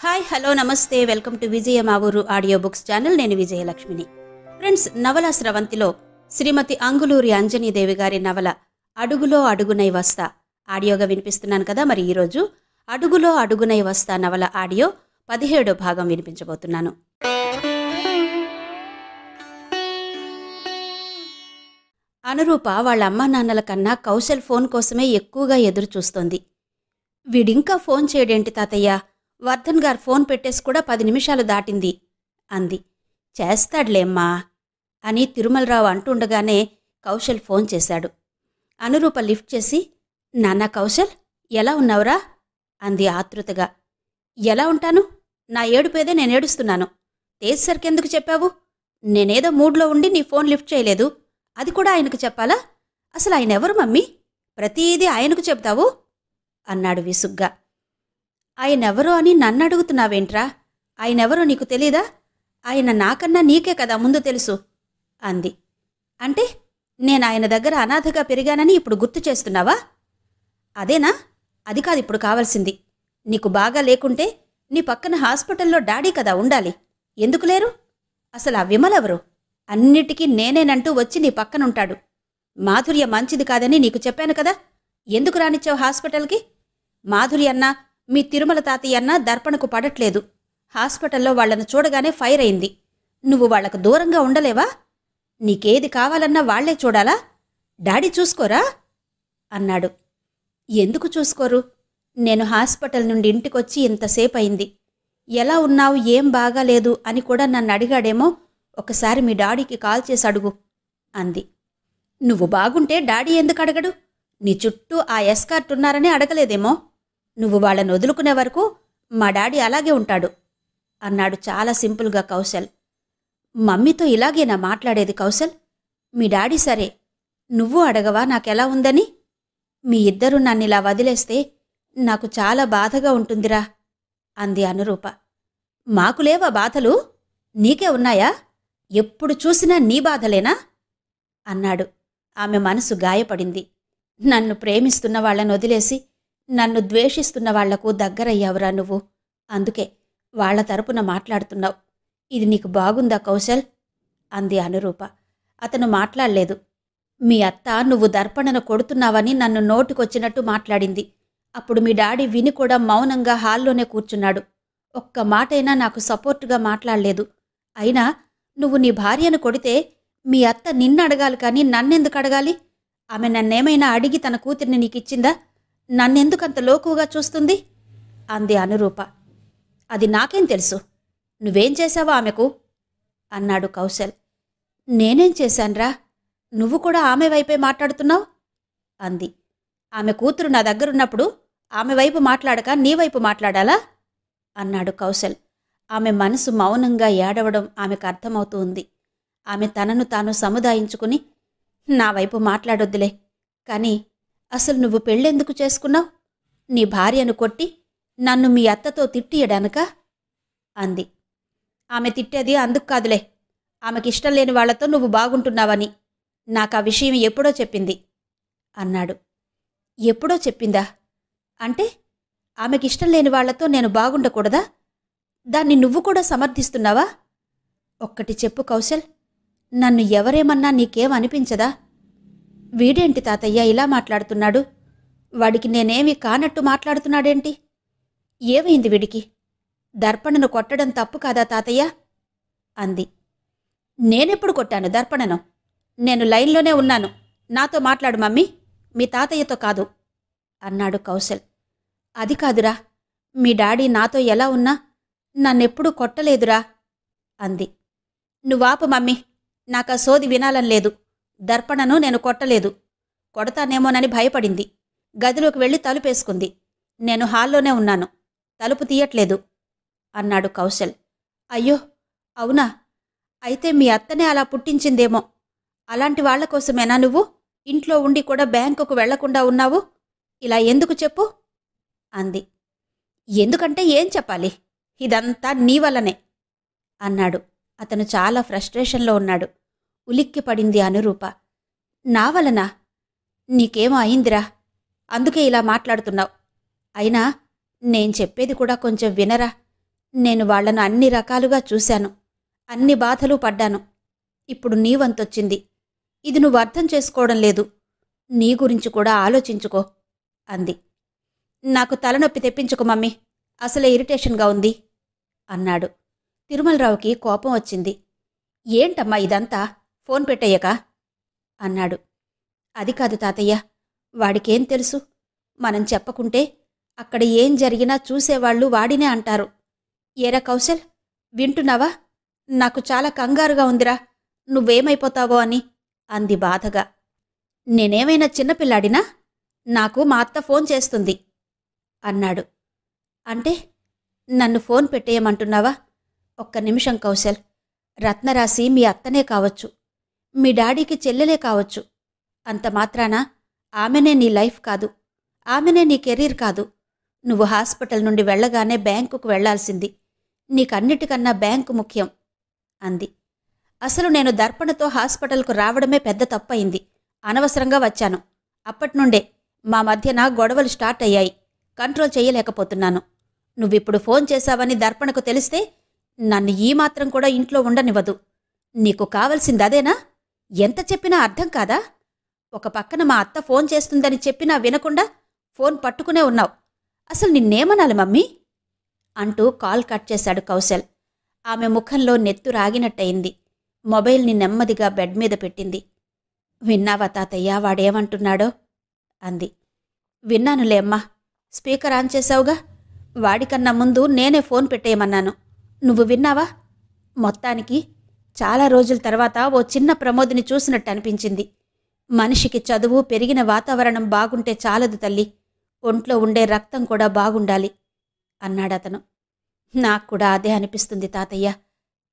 Hi hello నమస్తే welcome to విజయ మా ఊరు ఆడియో బుక్స్ ఛానల్. నేను విజయలక్ష్మిని. ఫ్రెండ్స్, నవల స్రవంతిలో శ్రీమతి అంగులూరి అంజనీదేవి గారి నవల అడుగులో అడుగునై వస్తా ఆడియోగా వినిపిస్తున్నాను కదా. మరి ఈరోజు అడుగులో అడుగునై వస్తా నవల ఆడియో 17వ భాగం వినిపించబోతున్నాను. అనురూప వాళ్ళ అమ్మా నాన్నల కన్నా కౌశల్ ఫోన్ కోసమే ఎక్కువగా ఎదురు చూస్తోంది. వీడింకా ఫోన్ చేయడేంటి తాతయ్య, వర్ధన్ గారు ఫోన్ పెట్టేసి కూడా 10 నిమిషాలు దాటింది అంది. చేస్తాడులేమ్మా అని తిరుమలరావు అంటుండగానే కౌశల్ ఫోన్ చేశాడు. అనురూప లిఫ్ట్ చేసి, నాన్నా కౌశల్, ఎలా ఉన్నావురా అంది ఆతృతగా. ఎలా ఉంటాను, నా ఏడుపేదే నేను ఏడుస్తున్నాను. తేజ్ సర్కెందుకు చెప్పావు? నేనేదో మూడ్లో ఉండి నీ ఫోన్ లిఫ్ట్ చేయలేదు, అది కూడా ఆయనకు చెప్పాలా? అసలు ఆయన ఎవరు మమ్మీ, ప్రతీదీ ఆయనకు చెప్తావు అన్నాడు విసుగ్గా. ఆయనెవరో అని నన్ను అడుగుతున్నావేంట్రా? ఆయనెవరో నీకు తెలీదా? ఆయన నాకన్నా నీకే కదా ముందు తెలుసు అంది. అంటే నేను ఆయన దగ్గర అనాథగా పెరిగానని ఇప్పుడు గుర్తు చేస్తున్నావా? అదేనా? అది కాదు ఇప్పుడు కావాల్సింది. నీకు బాగా లేకుంటే నీ పక్కన హాస్పిటల్లో డాడీ కదా ఉండాలి, ఎందుకు లేరు? అసలు ఆ విమలెవరు? అన్నిటికీ నేనేనంటూ వచ్చి నీ పక్కనుంటాడు. మాధుర్య మంచిది కాదని నీకు చెప్పాను కదా, ఎందుకు రానిచ్చావు హాస్పిటల్కి? మాధుర్య అన్నా మీ తిరుమల తాతయ్య అన్నా దర్పణకు పడట్లేదు. హాస్పిటల్లో వాళ్లను చూడగానే ఫైర్ అయింది. నువ్వు వాళ్లకు దూరంగా ఉండలేవా? నీకేది కావాలన్నా వాళ్లే చూడాలా? డాడీ చూసుకోరా అన్నాడు. ఎందుకు చూసుకోరు? నేను హాస్పిటల్ నుండి ఇంటికొచ్చి ఇంతసేపు అయింది. ఎలా ఉన్నావు, ఏం బాగాలేదు అని కూడా నన్ను అడిగాడేమో, ఒకసారి మీ డాడీకి కాల్ చేసి అడుగు అంది. నువ్వు బాగుంటే డాడీ ఎందుకు అడగడు? నీ చుట్టూ ఆ ఎస్కార్ట్ ఉన్నారని అడగలేదేమో. నువ్వు వాళ్ళని వదులుకునే వరకు మా డాడీ అలాగే ఉంటాడు అన్నాడు చాలా సింపుల్గా కౌశల్. మమ్మీతో ఇలాగేనా మాట్లాడేది కౌశల్? మీ డాడీ సరే, నువ్వు అడగవా నాకెలా ఉందని? మీ ఇద్దరూ నన్నిలా వదిలేస్తే నాకు చాలా బాధగా ఉంటుందిరా అంది అనురూప. మాకు లేవా బాధలు? నీకే ఉన్నాయా? ఎప్పుడు చూసినా నీ బాధలేనా అన్నాడు. ఆమె మనసు గాయపడింది. నన్ను ప్రేమిస్తున్న వాళ్ళని వదిలేసి నన్ను ద్వేషిస్తున్న వాళ్లకు దగ్గరయ్యావురా నువ్వు, అందుకే వాళ్ల తరపున మాట్లాడుతున్నావు. ఇది నీకు బాగుందా కౌశల్ అంది అనురూప. అతను మాట్లాడలేదు. మీ అత్త నువ్వు దర్పణను కొడుతున్నావని నన్ను నోటికొచ్చినట్టు మాట్లాడింది. అప్పుడు మీ డాడీ విని కూడా మౌనంగా హాల్లోనే కూర్చున్నాడు. ఒక్క మాటైనా నాకు సపోర్టుగా మాట్లాడలేదు. అయినా నువ్వు నీ భార్యను కొడితే మీ అత్త నిన్ను అడగాలి కానీ నన్నెందుకు అడగాలి? ఆమె నన్నేమైనా అడిగి తన కూతురిని నీకిచ్చిందా? నన్నెందుకంత లోకుగా చూస్తుంది అంది అనురూప. అది నాకేం తెలుసు, నువ్వేం చేశావో ఆమెకు అన్నాడు కౌశల్. నేనేం చేశాన్రా? నువ్వు కూడా ఆమె వైపే మాట్లాడుతున్నావు అంది. ఆమె కూతురు నా దగ్గరున్నప్పుడు ఆమె వైపు మాట్లాడక నీ వైపు మాట్లాడాలా అన్నాడు కౌశల్. ఆమె మనసు మౌనంగా ఏడవడం ఆమెకు అర్థమవుతూ ఉంది. ఆమె తనను తాను సముదాయించుకుని, నా వైపు మాట్లాడొద్దులే, కానీ అసలు నువ్వు పెళ్ళెందుకు చేసుకున్నావు? నీ భార్యను కొట్టి నన్ను మీ అత్తతో తిట్టియడానికా అంది. ఆమె తిట్టేది అందుకు కాదులే, ఆమెకిష్టం లేని వాళ్లతో నువ్వు బాగుంటున్నావని నాకా విషయం ఎప్పుడో చెప్పింది అన్నాడు. ఎప్పుడో చెప్పిందా? అంటే ఆమెకిష్టం లేని వాళ్లతో నేను బాగుండకూడదా? దాన్ని నువ్వు కూడా సమర్థిస్తున్నావా? ఒక్కటి చెప్పు కౌశల్, నన్ను ఎవరేమన్నా నీకేం అనిపించదా? వీడేంటి తాతయ్య ఇలా మాట్లాడుతున్నాడు? వాడికి నేనేమీ కానట్టు మాట్లాడుతున్నాడేంటి? ఏమైంది వీడికి? దర్పణను కొట్టడం తప్పు కాదా తాతయ్య అంది. నేనెప్పుడు కొట్టాను దర్పణను? నేను లైన్లోనే ఉన్నాను, నాతో మాట్లాడు మమ్మీ, మీ తాతయ్యతో కాదు అన్నాడు కౌశల్. అది కాదురా, మీ డాడీ నాతో ఎలా ఉన్నా నన్నెప్పుడూ కొట్టలేదురా అంది. నువ్వాపు మమ్మీ, నాకా సోది వినాలని లేదు. దర్పణను నేను కొట్టలేదు. కొడతానేమోనని భయపడింది. గదిలోకి వెళ్ళి తలుపేసుకుంది. నేను హాల్లోనే ఉన్నాను, తలుపు తీయట్లేదు అన్నాడు కౌశల్. అయ్యో అవునా? అయితే మీ అత్తనే అలా పుట్టించిందేమో. అలాంటి వాళ్ల కోసమేనా నువ్వు ఇంట్లో ఉండి కూడా బ్యాంకుకు వెళ్లకుండా ఉన్నావు? ఇలా ఎందుకు చెప్పు అంది. ఎందుకంటే ఏం చెప్పాలి, ఇదంతా నీ వల్లనే అన్నాడు. అతను చాలా ఫ్రస్ట్రేషన్లో ఉన్నాడు. ఉలిక్కి పడింది అనురూప. నా వలనా? నీకేమో అయిందిరా, అందుకే ఇలా మాట్లాడుతున్నావు. అయినా నేను చెప్పేది కూడా కొంచెం వినరా? నేను వాళ్లను అన్ని రకాలుగా చూశాను, అన్ని బాధలు పడ్డాను. ఇప్పుడు నీ వంతొచ్చింది. ఇది నువ్వు అర్థం చేసుకోవడం లేదు. నీ గురించి కూడా ఆలోచించుకో అంది. నాకు తలనొప్పి తెప్పించుకో మమ్మీ, అసలే ఇరిటేషన్గా ఉంది అన్నాడు. తిరుమలరావుకి కోపం వచ్చింది. ఏంటమ్మా ఇదంతా, ఫోన్ పెట్టయ్యక అన్నాడు. అది కాదు తాతయ్య, వాడికేం తెలుసు? మనం చెప్పకుంటే అక్కడ ఏం జరిగినా చూసేవాళ్లు వాడినే అంటారు. ఏరా కౌశల్, వింటున్నావా? నాకు చాలా కంగారుగా ఉందిరా, నువ్వేమైపోతావో అని అంది బాధగా. నేనేమైనా చిన్నపిల్లాడినా? నాకు మా అత్త ఫోన్ చేస్తుంది అన్నాడు. అంటే నన్ను ఫోన్ పెట్టేయమంటున్నావా? ఒక్క నిమిషం కౌశల్, రత్నరాశి మీ అత్తనే కావచ్చు, మీ డాడీకి చెల్లెలే కావచ్చు. అంత మాత్రాన ఆమెనే నీ లైఫ్ కాదు, ఆమెనే నీ కెరీర్ కాదు. నువ్వు హాస్పిటల్ నుండి వెళ్లగానే బ్యాంకుకు వెళ్లాల్సింది. నీకన్నిటికన్నా బ్యాంకు ముఖ్యం అంది. అసలు నేను దర్పణతో హాస్పిటల్కు రావడమే పెద్ద తప్పయింది. అనవసరంగా వచ్చాను. అప్పట్నుండే మా మధ్యన గొడవలు స్టార్ట్ అయ్యాయి. కంట్రోల్ చెయ్యలేకపోతున్నాను. నువ్విప్పుడు ఫోన్ చేశావని దర్పణకు తెలిస్తే నన్ను ఈ మాత్రం కూడా ఇంట్లో ఉండనివ్వదు. నీకు కావలసిందదేనా? ఎంత చెప్పినా అర్థం కాదా? ఒక పక్కన మా అత్త ఫోన్ చేస్తుందని చెప్పినా వినకుండా ఫోన్ పట్టుకునే ఉన్నావు. అసలు నిన్నేమనాలి మమ్మీ అంటూ కాల్ కట్ చేశాడు కౌశల్. ఆమె ముఖంలో నెత్తు రాగినట్టయింది. మొబైల్ని నెమ్మదిగా బెడ్ మీద పెట్టింది. విన్నావా తాతయ్య వాడేమంటున్నాడో అంది. విన్నానులే అమ్మా, స్పీకర్ ఆన్ చేశావుగా. వాడికన్నా ముందు నేనే ఫోన్ పెట్టేయమన్నాను. నువ్వు విన్నావా? మొత్తానికి చాలా రోజుల తర్వాత ఓ చిన్న ప్రమోదిని చూసినట్టు అనిపించింది. మనిషికి చదువు, పెరిగిన వాతావరణం బాగుంటే చాలదు తల్లి, ఒంట్లో ఉండే రక్తం కూడా బాగుండాలి అన్నాడతను. నాక్కూడా అదే అనిపిస్తుంది తాతయ్య.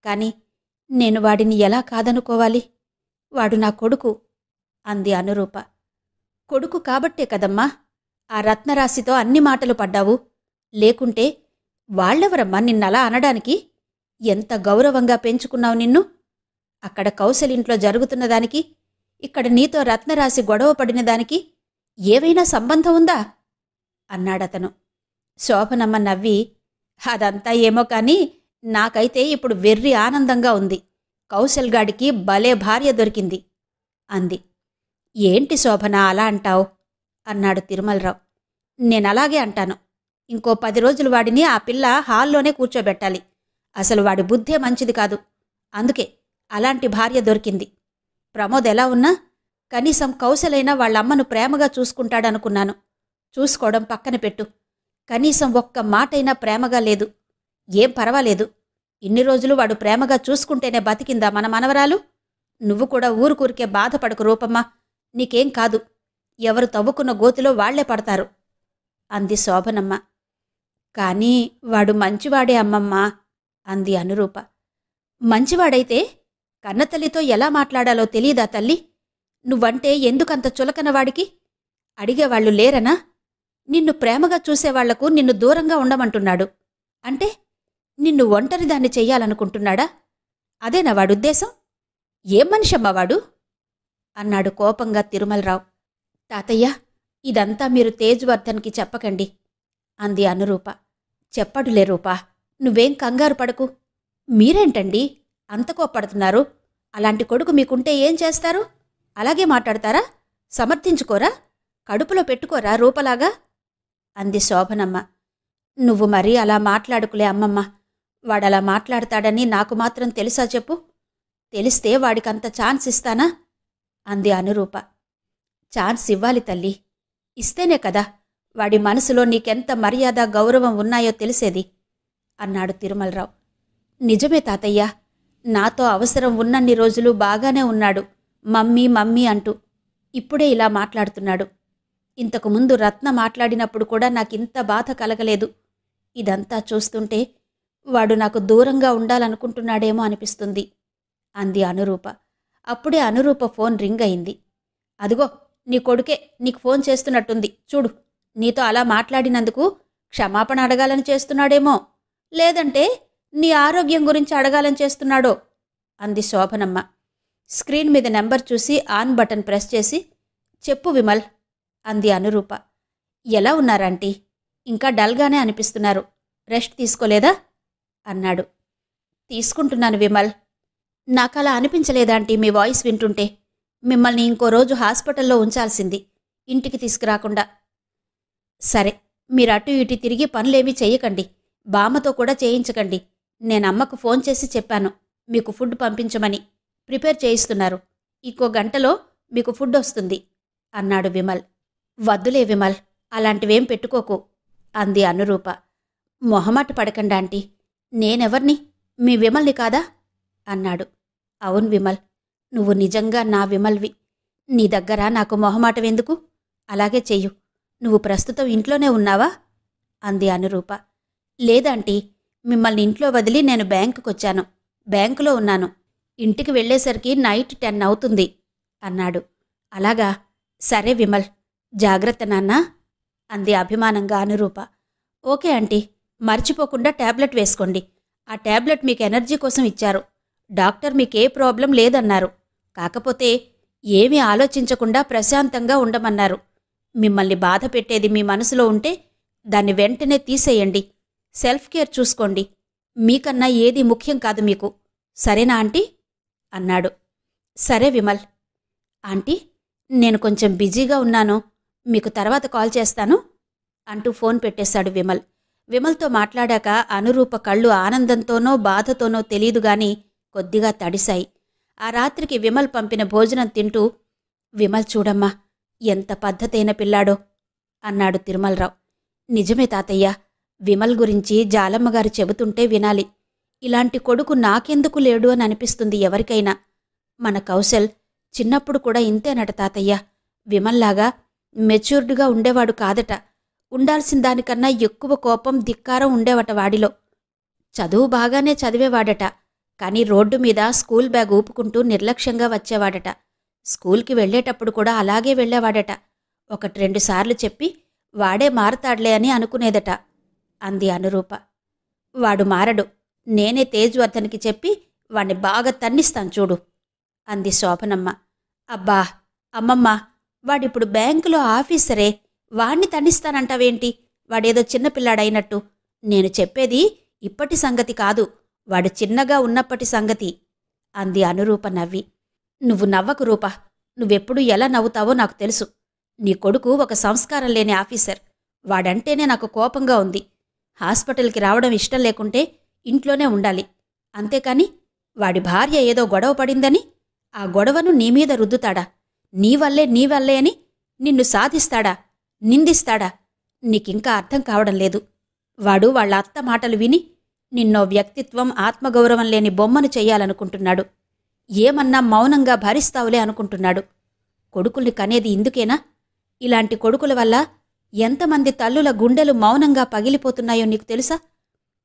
కాని నేను వాడిని ఎలా కాదనుకోవాలి? వాడు నా కొడుకు అంది అనురూప. కొడుకు కాబట్టే కదమ్మా ఆ రత్నరాశితో అన్ని మాటలు పడ్డావు. లేకుంటే వాళ్ళెవరమ్మా నిన్నలా అనడానికి? ఎంత గౌరవంగా పెంచుకున్నావు నిన్ను. అక్కడ కౌశలింట్లో జరుగుతున్నదానికి, ఇక్కడ నీతో రత్నరాశి గొడవ పడిన దానికి ఏవైనా సంబంధం ఉందా అన్నాడతను. శోభనమ్మ నవ్వి, అదంతా ఏమో కాని నాకైతే ఇప్పుడు వెర్రి ఆనందంగా ఉంది. కౌశల్గాడికి భలే భార్య దొరికింది అంది. ఏంటి శోభన అలా అంటావు అన్నాడు తిరుమలరావు. నేనలాగే అంటాను. ఇంకో 10 రోజులు వాడిని ఆ పిల్ల హాల్లోనే కూర్చోబెట్టాలి. అసలు వాడి బుద్ధే మంచిది కాదు. అందుకే అలాంటి భార్య దొరికింది. ప్రమోద్ ఎలా ఉన్నా కనీసం కౌశలైనా వాళ్ళమ్మను ప్రేమగా చూసుకుంటాడనుకున్నాను. చూసుకోవడం పక్కన పెట్టు, కనీసం ఒక్క మాటైనా ప్రేమగా లేదు. ఏం పర్వాలేదు, ఇన్ని రోజులు వాడు ప్రేమగా చూసుకుంటేనే బతికిందా మన మనవరాలు? నువ్వు కూడా ఊరుకూరికే బాధపడకు రూపమ్మా, నీకేం కాదు. ఎవరు తవ్వుకున్న గోతిలో వాళ్లే పడతారు అంది శోభనమ్మ. కానీ వాడు మంచివాడే అమ్మమ్మా అంది అనురూప. మంచివాడైతే కన్నతల్లితో ఎలా మాట్లాడాలో తెలీదా తల్లి? నువ్వంటే ఎందుకంత చులకనవాడికి? అడిగేవాళ్లు లేరనా? నిన్ను ప్రేమగా చూసేవాళ్లకు నిన్ను దూరంగా ఉండమంటున్నాడు అంటే నిన్ను ఒంటరిదాన్ని చెయ్యాలనుకుంటున్నాడా? అదేనా వాడుద్దేశం? ఏం మనిషమ్మా వాడు అన్నాడు కోపంగా తిరుమలరావు. తాతయ్య, ఇదంతా మీరు తేజ్వర్ధన్కి చెప్పకండి అంది అనురూప. చెప్పడులే రూపా, నువ్వేం కంగారు పడకు. మీరేంటండి అంత కోప్పడుతున్నారు? అలాంటి కొడుకు మీకుంటే ఏం చేస్తారు? అలాగే మాట్లాడతారా? సమర్థించుకోరా? కడుపులో పెట్టుకోరా రూపలాగా అంది శోభనమ్మ. నువ్వు మరీ అలా మాట్లాడుకులే అమ్మమ్మ. వాడలా మాట్లాడతాడని నాకు మాత్రం తెలుసా చెప్పు? తెలిస్తే వాడికంత ఛాన్స్ ఇస్తానా అంది అనురూప. ఛాన్స్ ఇవ్వాలి తల్లి, ఇస్తేనే కదా వాడి మనసులో నీకెంత మర్యాద, గౌరవం ఉన్నాయో తెలిసేది అన్నాడు తిరుమలరావు. నిజమే తాతయ్య, నాతో అవసరం ఉన్నన్ని రోజులు బాగానే ఉన్నాడు, మమ్మీ మమ్మీ అంటూ. ఇప్పుడే ఇలా మాట్లాడుతున్నాడు. ఇంతకుముందు రత్న మాట్లాడినప్పుడు కూడా నాకింత బాధ కలగలేదు. ఇదంతా చూస్తుంటే వాడు నాకు దూరంగా ఉండాలనుకుంటున్నాడేమో అనిపిస్తుంది అంది అనురూప. అప్పుడే అనురూప ఫోన్ రింగ్ అయింది. అదిగో నీ కొడుకే నీకు ఫోన్ చేస్తున్నట్టుంది చూడు. నీతో అలా మాట్లాడినందుకు క్షమాపణ అడగాలని చేస్తున్నాడేమో, లేదంటే నీ ఆరోగ్యం గురించి అడగాలని చేస్తున్నాడో అంది శోభనమ్మ. స్క్రీన్ మీద నెంబర్ చూసి ఆన్ బటన్ ప్రెస్ చేసి, చెప్పు విమల్ అంది అనురూప. ఎలా ఉన్నారాంటీ? ఇంకా డల్గానే అనిపిస్తున్నారు. రెస్ట్ తీసుకోలేదా అన్నాడు. తీసుకుంటున్నాను విమల్. నాకలా అనిపించలేదాంటీ మీ వాయిస్ వింటుంటే. మిమ్మల్ని ఇంకో రోజు హాస్పిటల్లో ఉంచాల్సింది, ఇంటికి తీసుకురాకుండా. సరే, మీరు అటు ఇటు తిరిగి పనులేమీ చెయ్యకండి. బామ్మతో కూడా చేయించకండి. నేనమ్మకు ఫోన్ చేసి చెప్పాను మీకు ఫుడ్ పంపించమని. ప్రిపేర్ చేయిస్తున్నారు. ఇంకో గంటలో మీకు ఫుడ్ వస్తుంది అన్నాడు విమల్. వద్దులే విమల్, అలాంటివేం పెట్టుకోకు అంది అనురూప. మొహమాట పడకండి ఆంటీ. నేనెవర్ని? మీ విమల్ని కాదా అన్నాడు. అవును విమల్, నువ్వు నిజంగా నా విమల్వి. నీ దగ్గర నాకు మొహమాటమెందుకు? అలాగే చెయ్యు. నువ్వు ప్రస్తుతం ఇంట్లోనే ఉన్నావా అంది అనురూప. లేదాంటీ, మిమ్మల్ని ఇంట్లో వదిలి నేను బ్యాంకుకొచ్చాను. బ్యాంకులో ఉన్నాను. ఇంటికి వెళ్లేసరికి నైట్ 10 అవుతుంది అన్నాడు. అలాగా, సరే విమల్, జాగ్రత్త నాన్నా అంది అభిమానంగా అనురూప. ఓకే ఆంటీ, మర్చిపోకుండా టాబ్లెట్ వేసుకోండి. ఆ టాబ్లెట్ మీకు ఎనర్జీ కోసం ఇచ్చారు. డాక్టర్ మీకే ప్రాబ్లం లేదన్నారు. కాకపోతే ఏమీ ఆలోచించకుండా ప్రశాంతంగా ఉండమన్నారు. మిమ్మల్ని బాధ పెట్టేది మీ మనసులో ఉంటే దాన్ని వెంటనే తీసేయండి. సెల్ఫ్ కేర్ చూసుకోండి. మీకన్నా ఏది ముఖ్యం కాదు మీకు. సరేనా ఆంటీ అన్నాడు. సరే విమల్. ఆంటీ, నేను కొంచెం బిజీగా ఉన్నాను, మీకు తర్వాత కాల్ చేస్తాను అంటూ ఫోన్ పెట్టేశాడు విమల్. విమల్తో మాట్లాడాక అనురూప కళ్ళు ఆనందంతోనో బాధతోనో తెలీదుగాని కొద్దిగా తడిశాయి. ఆ రాత్రికి విమల్ పంపిన భోజనం తింటూ, విమల్ చూడమ్మా, ఎంత పద్ధతైన పిల్లాడో అన్నాడు తిరుమలరావు. నిజమే తాతయ్య, విమల్ గురించి జాలమ్మగారు చెబుతుంటే వినాలి. ఇలాంటి కొడుకు నాకెందుకు లేడు అని అనిపిస్తుంది ఎవరికైనా. మన కౌశల్ చిన్నప్పుడు కూడా ఇంతేనట తాతయ్య. విమల్లాగా మెచ్యూర్డ్గా ఉండేవాడు కాదట. ఉండాల్సిన దానికన్నా ఎక్కువ కోపం, ధిక్కారం ఉండేవట వాడిలో. చదువు బాగానే చదివేవాడట. కాని రోడ్డు మీద స్కూల్ బ్యాగ్ ఊపుకుంటూ నిర్లక్ష్యంగా వచ్చేవాడట. స్కూల్కి వెళ్లేటప్పుడు కూడా అలాగే వెళ్లేవాడట. 1-2 సార్లు చెప్పి వాడే మారతాడ్లే అని అనుకునేదట అంది అనురూప. వాడు మారడు. నేనే తేజ్వర్ధన్కి చెప్పి వాణ్ణి బాగా తన్నిస్తాను చూడు అంది శోభనమ్మ. అబ్బా అమ్మమ్మ, వాడిప్పుడు బ్యాంకులో ఆఫీసరే. వాణ్ణి తన్నిస్తానంటావేంటి? వాడేదో చిన్నపిల్లాడైనట్టు. నేను చెప్పేది ఇప్పటి సంగతి కాదు, వాడు చిన్నగా ఉన్నప్పటి సంగతి అంది అనురూప నవ్వి. నువ్వు నవ్వకు రూపా. నువ్వెప్పుడు ఎలా నవ్వుతావో నాకు తెలుసు. నీ కొడుకు ఒక సంస్కారం లేని ఆఫీసర్. వాడంటేనే నాకు కోపంగా ఉంది. హాస్పిటల్కి రావడం ఇష్టం లేకుంటే ఇంట్లోనే ఉండాలి. అంతేకాని వాడి భార్య ఏదో గొడవ పడిందని ఆ గొడవను నీమీద రుద్దుతాడా? నీవల్లే అని నిన్ను సాధిస్తాడా? నిందిస్తాడా? నీకింకా అర్థం కావడం లేదు. వాడు వాళ్ళ అత్త మాటలు విని నిన్నో వ్యక్తిత్వం, ఆత్మగౌరవం లేని బొమ్మను చెయ్యాలనుకుంటున్నాడు. ఏమన్నా మౌనంగా భరిస్తావులే అనుకుంటున్నాడు. కొడుకుల్ని కనేది ఇందుకేనా? ఇలాంటి కొడుకుల వల్ల ఎంతమంది తల్లుల గుండెలు మౌనంగా పగిలిపోతున్నాయో నీకు తెలుసా?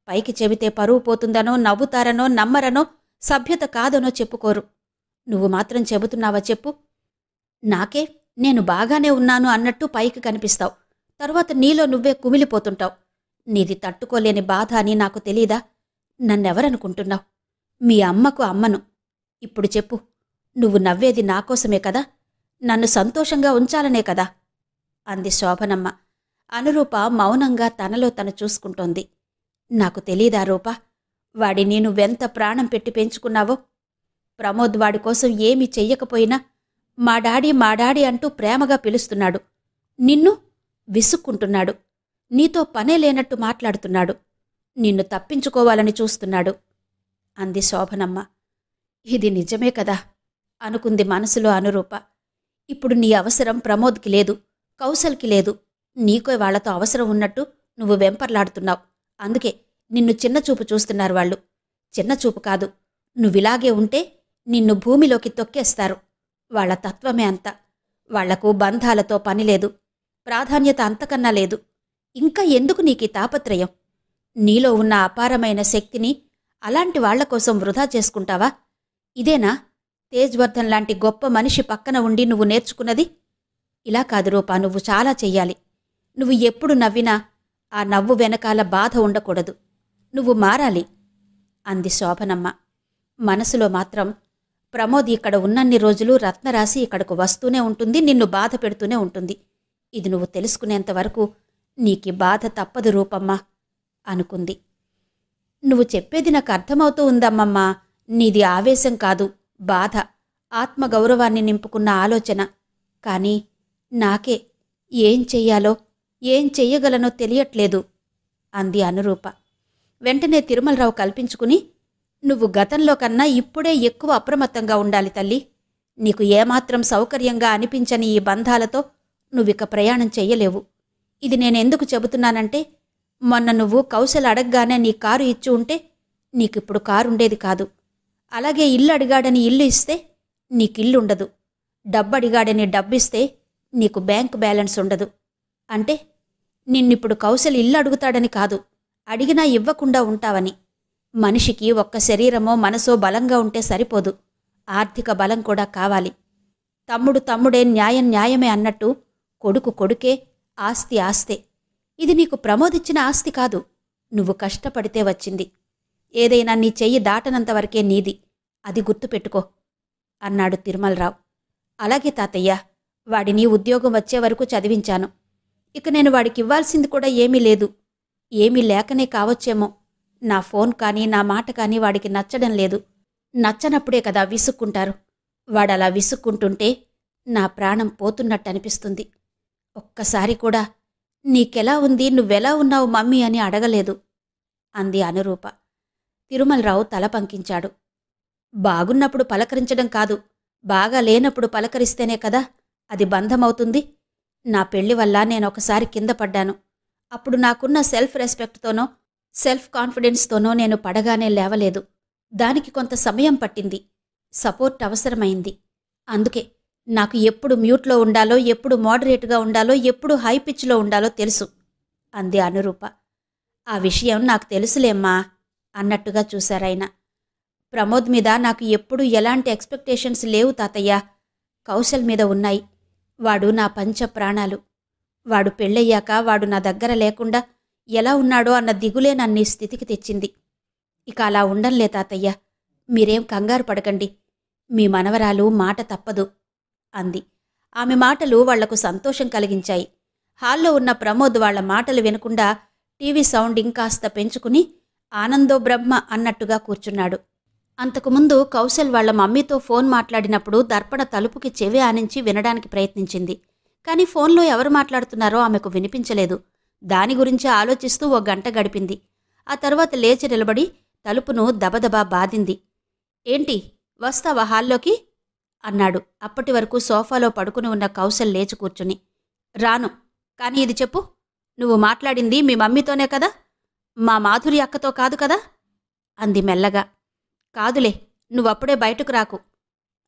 పైకి చెబితే పరువు పోతుందనో, నవ్వుతారనో, నమ్మరనో, సభ్యత కాదనో చెప్పుకోరు. నువ్వు మాత్రం చెబుతున్నావా చెప్పు? నాకే నేను బాగానే ఉన్నాను అన్నట్టు పైకి కనిపిస్తావు. తరువాత నీలో నువ్వే కుమిలిపోతుంటావు. నీది తట్టుకోలేని బాధ అని నాకు తెలీదా? నన్నెవరనుకుంటున్నావు? మీ అమ్మకు అమ్మను. ఇప్పుడు చెప్పు, నువ్వు నవ్వేది నాకోసమే కదా? నన్ను సంతోషంగా ఉంచాలనే కదా అంది శోభనమ్మ. అనురూప మౌనంగా తనలో తను చూసుకుంటోంది. నాకు తెలీదా రూపా, వాడిని నువ్వెంత ప్రాణం పెట్టి పెంచుకున్నావో? ప్రమోద్ వాడి కోసం ఏమీ చెయ్యకపోయినా మా డాడీ అంటూ ప్రేమగా పిలుస్తున్నాడు. నిన్ను విసుక్కుంటున్నాడు. నీతో పనే లేనట్టు మాట్లాడుతున్నాడు. నిన్ను తప్పించుకోవాలని చూస్తున్నాడు అంది శోభనమ్మ. ఇది నిజమే కదా అనుకుంది మనసులో అనురూప. ఇప్పుడు నీ అవసరం ప్రమోద్కి లేదు, కౌశల్కి లేదు. నీకో వాళ్లతో అవసరం ఉన్నట్టు నువ్వు వెంపర్లాడుతున్నావు. అందుకే నిన్ను చిన్నచూపు చూస్తున్నారు వాళ్ళు. చిన్నచూపు కాదు, నువ్విలాగే ఉంటే నిన్ను భూమిలోకి తొక్కేస్తారు. వాళ్ల తత్వమే అంత. వాళ్లకు బంధాలతో పనిలేదు, ప్రాధాన్యత అంతకన్నా లేదు. ఇంకా ఎందుకు నీకీ తాపత్రయం? నీలో ఉన్న అపారమైన శక్తిని అలాంటి వాళ్లకోసం వృధా చేసుకుంటావా? ఇదేనా తేజ్వర్ధన్ లాంటి గొప్ప మనిషి పక్కన ఉండి నువ్వు నేర్చుకున్నది? ఇలా కాదు రూపా, నువ్వు చాలా చెయ్యాలి. నువ్వు ఎప్పుడు నవ్వినా ఆ నవ్వు వెనకాల బాధ ఉండకూడదు. నువ్వు మారాలి అంది శోభనమ్మ. మనసులో మాత్రం ప్రమోద్ ఇక్కడ ఉన్నన్ని రోజులు రత్నరాశి ఇక్కడకు వస్తూనే ఉంటుంది, నిన్ను బాధ పెడుతూనే ఉంటుంది. ఇది నువ్వు తెలుసుకునేంతవరకు నీకీ బాధ తప్పదు రూపమ్మా అనుకుంది. నువ్వు చెప్పేది నాకు అర్థమవుతూ ఉందమ్మమ్మా. నీది ఆవేశం కాదు, బాధ, ఆత్మగౌరవాన్ని నింపుకున్న ఆలోచన. కానీ నాకే ఏం చెయ్యాలో, ఏం చెయ్యగలనో తెలియట్లేదు అంది అనురూప. వెంటనే తిరుమలరావు కల్పించుకుని, నువ్వు గతంలో కన్నా ఇప్పుడే ఎక్కువ అప్రమత్తంగా ఉండాలి తల్లి. నీకు ఏమాత్రం సౌకర్యంగా అనిపించని ఈ బంధాలతో నువ్విక ప్రయాణం చెయ్యలేవు. ఇది నేనెందుకు చెబుతున్నానంటే, మొన్న నువ్వు కౌశల్ అడగ్గానే నీ కారు ఇచ్చి ఉంటే నీకిప్పుడు కారుండేది కాదు. అలాగే ఇల్లు అడిగాడని ఇల్లు ఇస్తే నీకిల్లుండదు. డబ్బడిగాడని డబ్బిస్తే నీకు బ్యాంకు బ్యాలెన్స్ ఉండదు. అంటే నిన్నిప్పుడు కౌశల్ ఇల్లు అడుగుతాడని కాదు, అడిగినా ఇవ్వకుండా ఉంటావని. మనిషికి ఒక్క శరీరమో మనసో బలంగా ఉంటే సరిపోదు, ఆర్థిక బలం కూడా కావాలి. తమ్ముడు తమ్ముడే, న్యాయం న్యాయమే అన్నట్టు కొడుకు కొడుకే, ఆస్తి ఆస్తే. ఇది నీకు ప్రమోదిచ్చిన ఆస్తి కాదు, నువ్వు కష్టపడితే వచ్చింది. ఏదైనా నీ చెయ్యి దాటనంతవరకే నీది, అది గుర్తుపెట్టుకో అన్నాడు తిరుమలరావు. అలాగే తాతయ్య, వాడిని ఉద్యోగం వచ్చే వరకు చదివించాను. ఇక నేను వాడికివ్వాల్సింది కూడా ఏమీ లేదు. ఏమీ లేకనే కావచ్చేమో. నా ఫోన్ కానీ నా మాట కానీ వాడికి నచ్చడం లేదు. నచ్చనప్పుడే కదా విసుక్కుంటారు. వాడలా విసుక్కుంటుంటే నా ప్రాణం పోతున్నట్టనిపిస్తుంది. ఒక్కసారి కూడా నీకెలా ఉంది, నువ్వెలా ఉన్నావు మమ్మీ అని అడగలేదు అంది అనురూప. తిరుమలరావు తల పంకించాడు. బాగున్నప్పుడు పలకరించడం కాదు, బాగా లేనప్పుడు పలకరిస్తేనే కదా అది బంధమవుతుంది. నా పెళ్లి వల్ల నేనొకసారి కింద పడ్డాను. అప్పుడు నాకున్న సెల్ఫ్ రెస్పెక్ట్తోనో సెల్ఫ్ కాన్ఫిడెన్స్తోనో నేను పడగానే లేవలేదు. దానికి కొంత సమయం పట్టింది, సపోర్ట్ అవసరమైంది. అందుకే నాకు ఎప్పుడు మ్యూట్లో ఉండాలో, ఎప్పుడు మోడరేట్గా ఉండాలో, ఎప్పుడు హై పిచ్లో ఉండాలో తెలుసు అంది అనురూప. ఆ విషయం నాకు తెలుసులేమ్మా అన్నట్టుగా చూశారాయన. ప్రమోద్ మీద నాకు ఎప్పుడూ ఎలాంటి ఎక్స్పెక్టేషన్స్ లేవు తాతయ్య. కౌశల్ మీద ఉన్నాయి. వాడు నా పంచ ప్రాణాలు. వాడు పెళ్ళయ్యాక వాడు నా దగ్గర లేకుండా ఎలా ఉన్నాడో అన్న దిగులే నన్ను ఈ స్థితికి తెచ్చింది. ఇక అలా ఉండంలే తాతయ్య, మీరేం కంగారు పడకండి. మీ మనవరాలు మాట తప్పదు అంది. ఆమె మాటలు వాళ్లకు సంతోషం కలిగించాయి. హాల్లో ఉన్న ప్రమోద్ వాళ్ల మాటలు వినకుండా టీవీ సౌండ్ ఇంకాస్త పెంచుకుని ఆనందో బ్రహ్మ అన్నట్టుగా కూర్చున్నాడు. అంతకుముందు కౌశల్ వాళ్ల మమ్మీతో ఫోన్ మాట్లాడినప్పుడు దర్పణ తలుపుకి చెవి ఆనించి వినడానికి ప్రయత్నించింది. కాని ఫోన్లో ఎవరు మాట్లాడుతున్నారో ఆమెకు వినిపించలేదు. దాని గురించి ఆలోచిస్తూ ఓ గంట గడిపింది. ఆ తర్వాత లేచి నిలబడి తలుపును దబదబా బాదింది. ఏంటి, వస్తావా హాల్లోకి అన్నాడు అప్పటి వరకు సోఫాలో పడుకుని ఉన్న కౌశల్ లేచి కూర్చుని. రాను, కానీ ఇది చెప్పు, నువ్వు మాట్లాడింది మీ మమ్మీతోనే కదా, మా మాధురి అక్కతో కాదు కదా అంది మెల్లగా. కాదులే, నువ్వప్పుడే బయటకు రాకు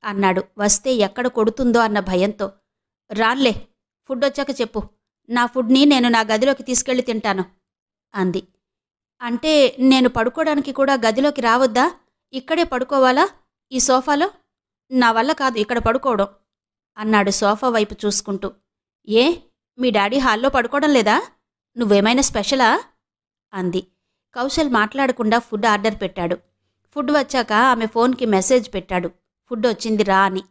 అన్నాడు వస్తే ఎక్కడ కొడుతుందో అన్న భయంతో. రాన్లే, ఫుడ్ వచ్చాక చెప్పు, నా ఫుడ్ని నేను నా గదిలోకి తీసుకెళ్లి తింటాను అంది. అంటే నేను పడుకోవడానికి కూడా గదిలోకి రావద్దా? ఇక్కడే పడుకోవాలా, ఈ సోఫాలో? నా వల్ల కాదు ఇక్కడ పడుకోవడం అన్నాడు సోఫా వైపు చూసుకుంటూ. ఏ, మీ డాడీ హాల్లో పడుకోవడం లేదా? నువ్వేమైనా స్పెషలా అంది. కౌశల్ మాట్లాడకుండా ఫుడ్ ఆర్డర్ పెట్టాడు. ఫుడ్ వచ్చాక ఆమె ఫోన్కి మెసేజ్ పెట్టాడు, ఫుడ్ వచ్చింది రా అని.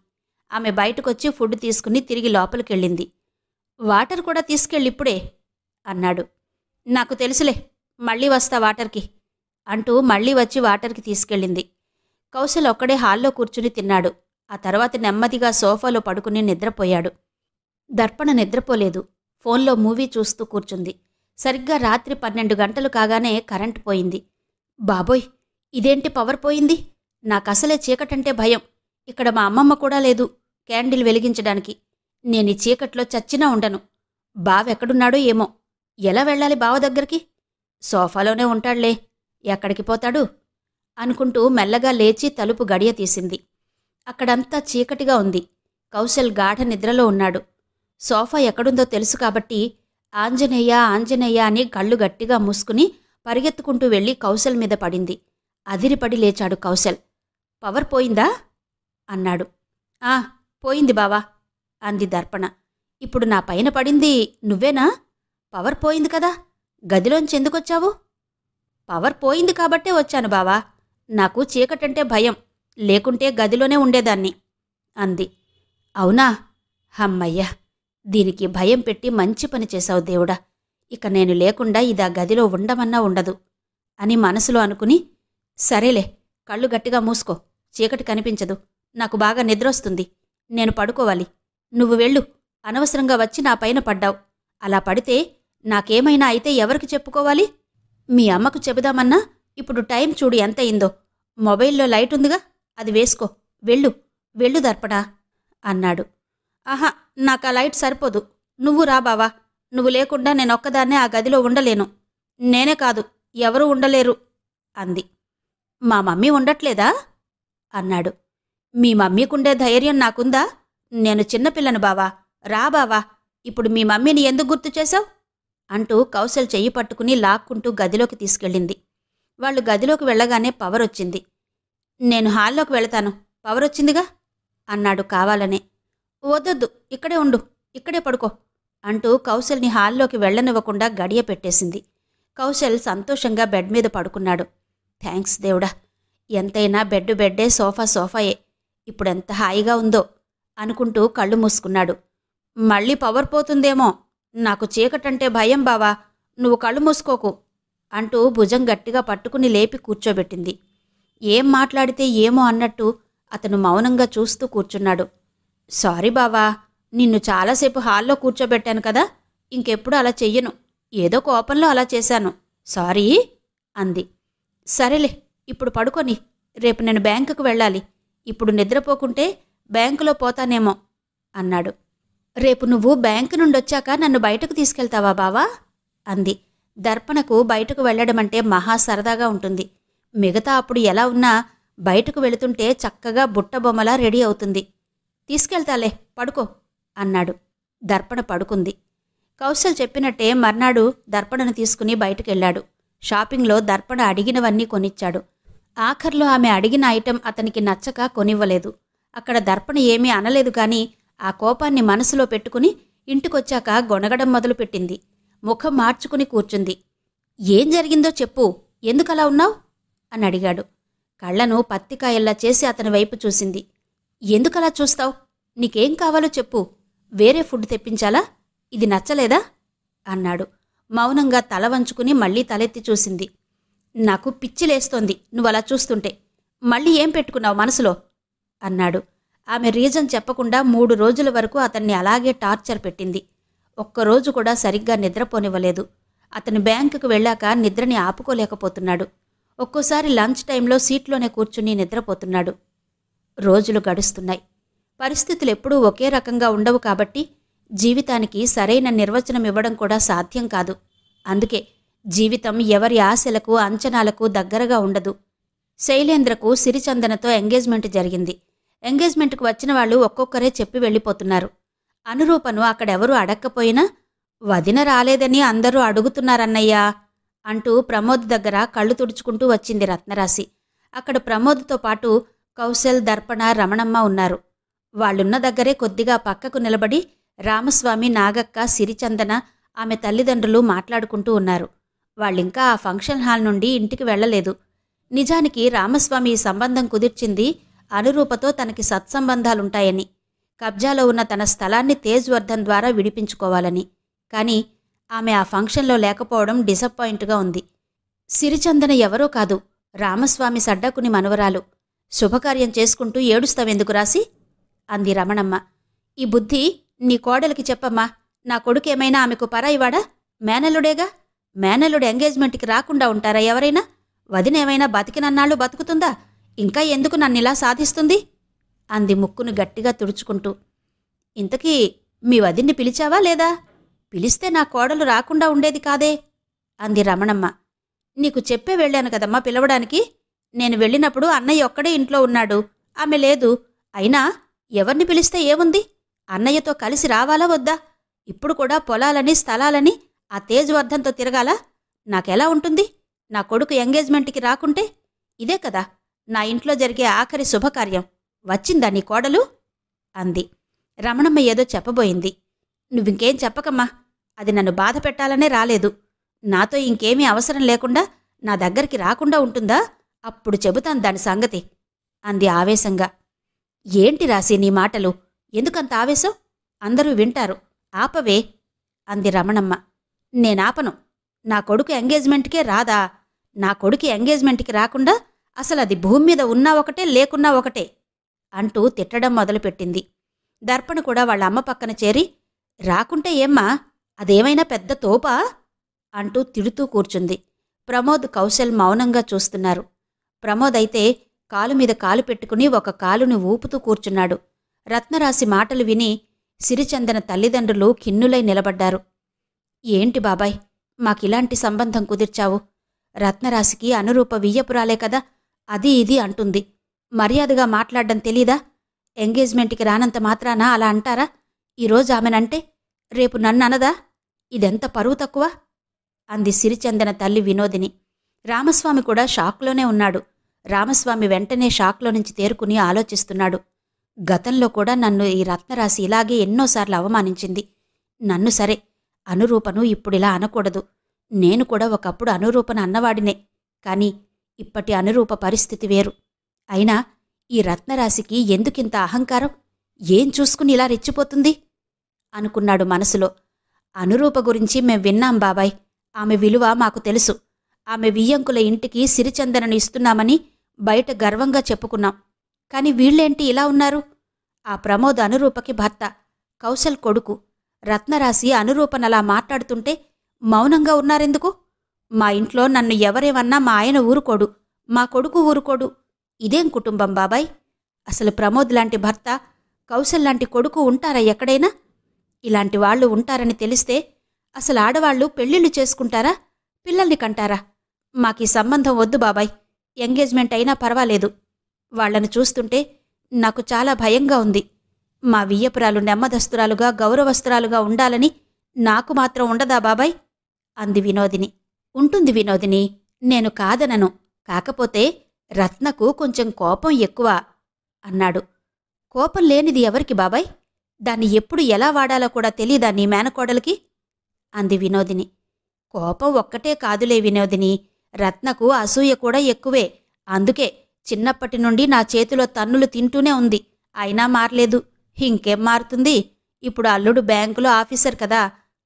ఆమె బయటకొచ్చి ఫుడ్ తీసుకుని తిరిగి లోపలికెళ్ళింది. వాటర్ కూడా తీసుకెళ్ళిప్పుడే అన్నాడు. నాకు తెలుసులే, మళ్ళీ వస్తా వాటర్కి అంటూ మళ్ళీ వచ్చి వాటర్కి తీసుకెళ్ళింది. కౌశల్ ఒక్కడే హాల్లో కూర్చుని తిన్నాడు. ఆ తర్వాత నెమ్మదిగా సోఫాలో పడుకుని నిద్రపోయాడు. దర్పణ నిద్రపోలేదు, ఫోన్లో మూవీ చూస్తూ కూర్చుంది. సరిగ్గా రాత్రి 12 గంటలు కాగానే కరెంటు పోయింది. బాబోయ్, ఇదేంటి పవర్ పోయింది? నాకసలే చీకటంటే భయం. ఇక్కడ మా అమ్మమ్మ కూడా లేదు క్యాండిల్ వెలిగించడానికి. నేనీ చీకట్లో చచ్చినా ఉండను. బావెక్కడున్నాడో ఏమో. ఎలా వెళ్ళాలి బావ దగ్గరికి? సోఫాలోనే ఉంటాడులే, ఎక్కడికి పోతాడు అనుకుంటూ మెల్లగా లేచి తలుపు గడియ తీసింది. అక్కడంతా చీకటిగా ఉంది. కౌశల్ గాఢ నిద్రలో ఉన్నాడు. సోఫా ఎక్కడుందో తెలుసు కాబట్టి ఆంజనేయ ఆంజనేయ అని కళ్ళు గట్టిగా మూసుకుని పరిగెత్తుకుంటూ వెళ్ళి కౌశల్ మీద పడింది. అదిరిపడి లేచాడు కౌశల్. పవర్ పోయిందా అన్నాడు. ఆ, పోయింది బావా అంది దర్పణ. ఇప్పుడు నా పైన పడింది నువ్వేనా? పవర్ పోయింది కదా, గదిలోంచి ఎందుకొచ్చావు? పవర్ పోయింది కాబట్టే వచ్చాను బావా. నాకు చీకటంటే భయం, లేకుంటే గదిలోనే ఉండేదాన్ని అంది. అవునా? హమ్మయ్యా, దీనికి భయం పెట్టి మంచి పని చేశావు దేవుడా. ఇక నేను లేకుండా ఇది ఆ గదిలో ఉండమన్నా ఉండదు అని మనసులో అనుకుని, సరేలే, కళ్ళు గట్టిగా మూసుకో, చీకటి కనిపించదు, నాకు బాగా నిద్రొస్తుంది, నేను పడుకోవాలి, నువ్వు వెళ్ళు, అనవసరంగా వచ్చి నా పైన పడ్డావు, అలా పడితే నాకేమైనా అయితే ఎవరికి చెప్పుకోవాలి? మీ అమ్మకు చెబుదామన్నా ఇప్పుడు టైం చూడు ఎంతయిందో, మొబైల్లో లైట్ ఉందిగా, అది వేసుకో, వెళ్ళు, వెళ్ళు దర్పణా అన్నాడు. ఆహా, నాకా లైట్ సరిపోదు, నువ్వు రా బావా, నువ్వు లేకుండా నేనొక్కదాన్నే ఆ గదిలో ఉండలేను, నేనే కాదు ఎవరూ ఉండలేరు అంది. మా మమ్మీ ఉండట్లేదా అన్నాడు. మీ మమ్మీకుండే ధైర్యం నాకుందా? నేను చిన్నపిల్లను బావా, రా బావా, ఇప్పుడు మీ మమ్మీని ఎందుకు గుర్తు చేశావు అంటూ కౌశల్ చెయ్యి పట్టుకుని లాక్కుంటూ గదిలోకి తీసుకెళ్ళింది. వాళ్ళు గదిలోకి వెళ్ళగానే పవర్ వచ్చింది. నేను హాల్లోకి వెళతాను, పవర్ వచ్చిందిగా అన్నాడు కావాలనే. వద్దొద్దు, ఇక్కడే ఉండు, ఇక్కడే పడుకో అంటూ కౌశల్ని హాల్లోకి వెళ్ళనివ్వకుండా గడియ పెట్టేసింది. కౌశల్ సంతోషంగా బెడ్ మీద పడుకున్నాడు. థ్యాంక్స్ దేవుడా, ఎంతైనా బెడ్డే, సోఫా సోఫాయే, ఇప్పుడెంత హాయిగా ఉందో అనుకుంటూ కళ్ళు మూసుకున్నాడు. మళ్ళీ పవర్ పోతుందేమో, నాకు చీకటంటే భయం బావా, నువ్వు కళ్ళు మూసుకోకు అంటూ భుజం గట్టిగా పట్టుకుని లేపి కూర్చోబెట్టింది. ఏం మాట్లాడితే ఏమో అన్నట్టు అతను మౌనంగా చూస్తూ కూర్చున్నాడు. సారీ బావా, నిన్ను చాలాసేపు హాల్లో కూర్చోబెట్టాను కదా, ఇంకెప్పుడు అలా చెయ్యను, ఏదో కోపంలో అలా చేశాను, సారీ అంది. సరేలే, ఇప్పుడు పడుకొని, రేపు నేను బ్యాంకుకు వెళ్ళాలి, ఇప్పుడు నిద్రపోకుంటే బ్యాంకులో పోతానేమో అన్నాడు. రేపు నువ్వు బ్యాంకు నుండొచ్చాక నన్ను బయటకు తీసుకెళ్తావా బావా అంది. దర్పణకు బయటకు వెళ్లడమంటే మహా సరదాగా ఉంటుంది. మిగతా అప్పుడు ఎలా ఉన్నా బయటకు వెళుతుంటే చక్కగా బుట్టబొమ్మలా రెడీ అవుతుంది. తీసుకెళ్తాలే, పడుకో అన్నాడు. దర్పణ పడుకుంది. కౌశల్ చెప్పినట్టే మర్నాడు దర్పణను తీసుకుని బయటకెళ్లాడు. షాపింగ్లో దర్పణ అడిగినవన్నీ కొనిచ్చాడు. ఆఖర్లో ఆమె అడిగిన ఐటెం అతనికి నచ్చక కొనివ్వలేదు. అక్కడ దర్పణ ఏమీ అనలేదు గాని ఆ కోపాన్ని మనసులో పెట్టుకుని ఇంటికొచ్చాక గొణగడం మొదలుపెట్టింది. ముఖం మార్చుకుని కూర్చుంది. ఏం జరిగిందో చెప్పు, ఎందుకలా ఉన్నావు అని అడిగాడు. కళ్లను పత్తికాయల్లా చేసి అతని వైపు చూసింది. ఎందుకలా చూస్తావు? నీకేం కావాలో చెప్పు, వేరే ఫుడ్ తెప్పించాలా? ఇది నచ్చలేదా అన్నాడు. మౌనంగా తల వంచుకుని మళ్లీ తలెత్తి చూసింది. నాకు పిచ్చిలేస్తోంది నువ్వలా చూస్తుంటే, మళ్ళీ ఏం పెట్టుకున్నావు మనసులో అన్నాడు. ఆమె రీజన్ చెప్పకుండా 3 రోజుల వరకు అతన్ని అలాగే టార్చర్ పెట్టింది. ఒక్కరోజు కూడా సరిగ్గా నిద్రపోనివ్వలేదు. అతను బ్యాంకుకు వెళ్ళాక నిద్రని ఆపుకోలేకపోతున్నాడు. ఒక్కోసారి లంచ్ టైంలో సీట్లోనే కూర్చుని నిద్రపోతున్నాడు. రోజులు గడుస్తున్నాయి. పరిస్థితులు ఎప్పుడూ ఒకే రకంగా ఉండవు కాబట్టి జీవితానికి సరైన నిర్వచనం ఇవ్వడం కూడా సాధ్యం కాదు. అందుకే జీవితం ఎవరి ఆశలకు అంచనాలకు దగ్గరగా ఉండదు. శైలేంద్రకు సిరిచందనతో ఎంగేజ్మెంట్ జరిగింది. ఎంగేజ్మెంట్కు వచ్చిన వాళ్ళు ఒక్కొక్కరే చెప్పి వెళ్ళిపోతున్నారు. అనురూపను అక్కడెవరూ అడక్కపోయినా వదిన రాలేదని అందరూ అడుగుతున్నారన్నయ్యా అంటూ ప్రమోద్ దగ్గర కళ్ళు తుడుచుకుంటూ వచ్చింది రత్నరాశి. అక్కడ ప్రమోద్తో పాటు కౌశల్, దర్పణ, రమణమ్మ ఉన్నారు. వాళ్ళున్న దగ్గరే కొద్దిగా పక్కకు నిలబడి రామస్వామి, నాగక్క, సిరిచందన, ఆమె తల్లిదండ్రులు మాట్లాడుకుంటూ ఉన్నారు. వాళ్ళింకా ఆ ఫంక్షన్ హాల్ నుండి ఇంటికి వెళ్లలేదు. నిజానికి రామస్వామి ఈ సంబంధం కుదిర్చింది అనురూపతో తనకి సత్సంబంధాలుంటాయని, కబ్జాలో ఉన్న తన స్థలాన్ని తేజ్వర్ధన్ ద్వారా విడిపించుకోవాలని. కానీ ఆమె ఆ ఫంక్షన్లో లేకపోవడం డిసప్పాయింట్గా ఉంది. సిరిచందన ఎవరో కాదు, రామస్వామి సడ్డకుని మనవరాలు. శుభకార్యం చేసుకుంటూ ఏడుస్తావెందుకు రాసి అంది రమణమ్మ. ఈ బుద్ధి నీ కోడలికి చెప్పమ్మా, నా కొడుకేమైనా ఆమెకు పరాయివాడా? మేనల్లుడేగా. మేనల్లుడు ఎంగేజ్మెంట్కి రాకుండా ఉంటారా ఎవరైనా? వదినేమైనా బతికినన్నాళ్ళు బతుకుతుందా? ఇంకా ఎందుకు నన్నిలా సాధిస్తుంది అంది ముక్కును గట్టిగా తుడుచుకుంటూ. ఇంతకీ మీ వదిన్ని పిలిచావా లేదా? పిలిస్తే నా కోడలు రాకుండా ఉండేది కాదే అంది రమణమ్మ. నీకు చెప్పే వెళ్ళాను కదమ్మా పిలవడానికి. నేను వెళ్ళినప్పుడు అన్నయ్య ఒక్కడే ఇంట్లో ఉన్నాడు, ఆమె లేదు. అయినా ఎవరిని పిలిస్తే ఏముంది? అన్నయ్యతో కలిసి రావాలా వద్దా? ఇప్పుడు కూడా పొలాలని స్థలాలని ఆ తేజ్వర్ధన్తో తిరగాలా? నాకెలా ఉంటుంది నా కొడుకు ఎంగేజ్మెంట్కి రాకుంటే? ఇదే కదా నా ఇంట్లో జరిగే ఆఖరి శుభకార్యం. వచ్చిందా నీ కోడలు అంది. రమణమ్మ ఏదో చెప్పబోయింది. నువ్వింకేం చెప్పకమ్మా, అది నన్ను బాధ పెట్టాలనే రాలేదు. నాతో ఇంకేమీ అవసరం లేకుండా నా దగ్గరికి రాకుండా ఉంటుందా? అప్పుడు చెబుతాను దాని సంగతి అంది ఆవేశంగా. ఏంటి రాసి నీ మాటలు, ఎందుకంత ఆవేశం? అందరూ వింటారు, ఆపవే అంది రమణమ్మ. నేనాపను. నా కొడుకు ఎంగేజ్మెంట్కే రాదా? నా కొడుకు ఎంగేజ్మెంట్కి రాకుండా అసలది భూమి మీద ఉన్నా ఒకటే లేకున్నా ఒకటే అంటూ తిట్టడం మొదలుపెట్టింది. దర్పణ కూడా వాళ్ళ అమ్మ పక్కన చేరి, రాకుంటే ఏమ్మా, అదేమైనా పెద్ద తోపా అంటూ తిడుతూ కూర్చుంది. ప్రమోద్, కౌశల్ మౌనంగా చూస్తున్నారు. ప్రమోద్ అయితే కాలు మీద కాలు పెట్టుకుని ఒక కాలుని ఊపుతూ కూర్చున్నాడు. రత్నరాశి మాటలు విని సిరిచందన తల్లిదండ్రులు ఖిన్నులై నిలబడ్డారు. ఏంటి బాబాయ్, మాకిలాంటి సంబంధం కుదిర్చావు? రత్నరాశికి అనురూప వియ్యపురాలే కదా, అది ఇది అంటుంది. మర్యాదగా మాట్లాడ్డం తెలీదా? ఎంగేజ్మెంట్కి రానంత మాత్రాన అలా అంటారా? ఈరోజు ఆమెనంటే రేపు నన్ననదా? ఇదెంత పరువు తక్కువ అంది సిరిచందన తల్లి వినోదిని. రామస్వామి కూడా షాక్లోనే ఉన్నాడు. రామస్వామి వెంటనే షాక్లో నుంచి తేరుకుని ఆలోచిస్తున్నాడు. గతంలో కూడా నన్ను ఈ రత్నరాశి ఇలాగే ఎన్నోసార్లు అవమానించింది. నన్ను సరే, అనురూపను ఇప్పుడిలా అనకూడదు. నేను కూడా ఒకప్పుడు అనురూపను అన్నవాడినే. కాని ఇప్పటి అనురూప పరిస్థితి వేరు. అయినా ఈ రత్నరాశికి ఎందుకింత అహంకారం? ఏం చూసుకుని ఇలా రెచ్చిపోతుంది అనుకున్నాడు మనసులో. అనురూప గురించి మేం విన్నాం బాబాయ్. ఆమె విలువ మాకు తెలుసు. ఆమె వియ్యంకుల ఇంటికి సిరిచందనను ఇస్తున్నామని బయట గర్వంగా చెప్పుకున్నాం. కాని వీళ్ళేంటి ఇలా ఉన్నారు? ఆ ప్రమోద్ అనురూపకి భర్త, కౌశల్ కొడుకు. రత్నరాశి అనురూపనలా మాట్లాడుతుంటే మౌనంగా ఉన్నారెందుకు? మా ఇంట్లో నన్ను ఎవరేమన్నా మా ఆయన ఊరుకోడు, మా కొడుకు ఊరుకోడు. ఇదేం కుటుంబం బాబాయ్? అసలు ప్రమోద్ లాంటి భర్త, కౌశల్ లాంటి కొడుకు ఉంటారా ఎక్కడైనా? ఇలాంటి వాళ్లు ఉంటారని తెలిస్తే అసలు ఆడవాళ్లు పెళ్లిళ్ళు చేసుకుంటారా? పిల్లల్ని కంటారా? మాకీ సంబంధం వద్దు బాబాయ్. ఎంగేజ్మెంట్ అయినా పర్వాలేదు. వాళ్లను చూస్తుంటే నాకు చాలా భయంగా ఉంది. మా వియ్యపురాలు నెమ్మదస్తురాలుగా, గౌరవస్తురాలుగా ఉండాలని నాకు మాత్రం ఉండదా బాబాయ్ అంది వినోదిని. ఉంటుంది వినోదిని, నేను కాదనను. కాకపోతే రత్నకు కొంచెం కోపం ఎక్కువ అన్నాడు. కోపం లేనిది ఎవరికి బాబాయ్? దాన్ని ఎప్పుడు ఎలా వాడాలో కూడా తెలీదా నీ మేనకోడలికి అంది వినోదిని. కోపం ఒక్కటే కాదులే వినోదిని, రత్నకు అసూయ కూడా ఎక్కువే. అందుకే చిన్నప్పటి నుండి నా చేతిలో తన్నులు తింటూనే ఉంది. అయినా మారలేదు. ఇంకేం మారుతుంది? ఇప్పుడు అల్లుడు బ్యాంకులో ఆఫీసర్ కదా,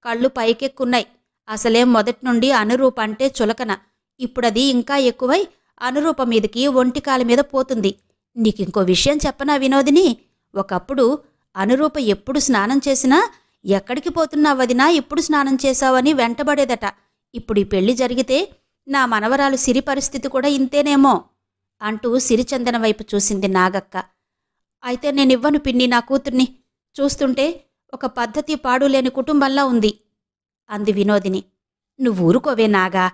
కళ్ళు పైకెక్కున్నాయి. అసలేం మొదటి నుండి అనురూప అంటే చులకన. ఇప్పుడది ఇంకా ఎక్కువై అనురూప మీదికి ఒంటికాల మీద పోతుంది. నీకింకో విషయం చెప్పనా వినోదిని? ఒకప్పుడు అనురూప ఎప్పుడు స్నానం చేసినా ఎక్కడికి పోతున్నా వదినా, ఇప్పుడు స్నానం చేశావని వెంటబడేదట. ఇప్పుడు ఈ పెళ్లి జరిగితే నా మనవరాలు సిరి పరిస్థితి కూడా ఇంతేనేమో అంటూ సిరిచందన వైపు చూసింది నాగక్క. అయితే నేనివ్వను పిన్ని నా కూతుర్ని. చూస్తుంటే ఒక పద్ధతి పాడులేని కుటుంబంలా ఉంది అంది వినోదిని. నువ్వూరుకోవే నాగా,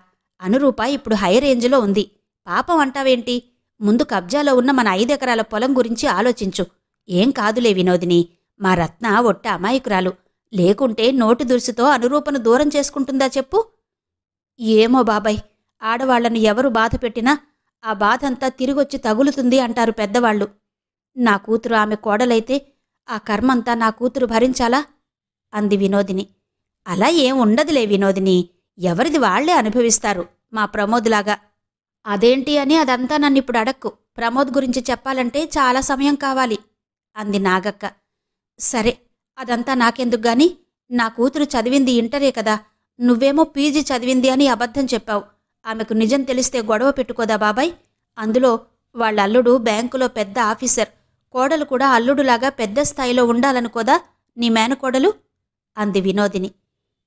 అనురూప ఇప్పుడు హై రేంజ్లో ఉంది. పాపం అంటావేంటి? ముందు కబ్జాలో ఉన్న మన 5 ఎకరాల పొలం గురించి ఆలోచించు. ఏం కాదులే వినోదిని, మా రత్న ఒట్ట అమాయకురాలు. లేకుంటే నోటి దురుసుతో అనురూపను దూరం చేసుకుంటుందా చెప్పు? ఏమో బాబాయ్, ఆడవాళ్లను ఎవరు బాధ పెట్టినా ఆ బాధంతా తిరిగొచ్చి తగులుతుంది అంటారు పెద్దవాళ్లు. నా కూతురు ఆమె కోడలైతే ఆ కర్మంతా నా కూతురు భరించాలా అంది వినోదిని. అలా ఏం ఉండదులే వినోదిని, ఎవరిది వాళ్లే అనుభవిస్తారు, మా ప్రమోద్లాగా. అదేంటి అని అదంతా నన్నిప్పుడు అడక్కు. ప్రమోద్ గురించి చెప్పాలంటే చాలా సమయం కావాలి అంది నాగక్క. సరే, అదంతా నాకెందుకుగాని, నా కూతురు చదివింది ఇంటరే కదా. నువ్వేమో పీజీ చదివింది అని అబద్ధం చెప్పావు. ఆమెకు నిజం తెలిస్తే గొడవ పెట్టుకోదా బాబాయ్? అందులో వాళ్ళ అల్లుడు బ్యాంకులో పెద్ద ఆఫీసర్. కోడలు కూడా అల్లుడులాగా పెద్ద స్థాయిలో ఉండాలనుకోదా నీ మేనకోడలు అంది వినోదిని.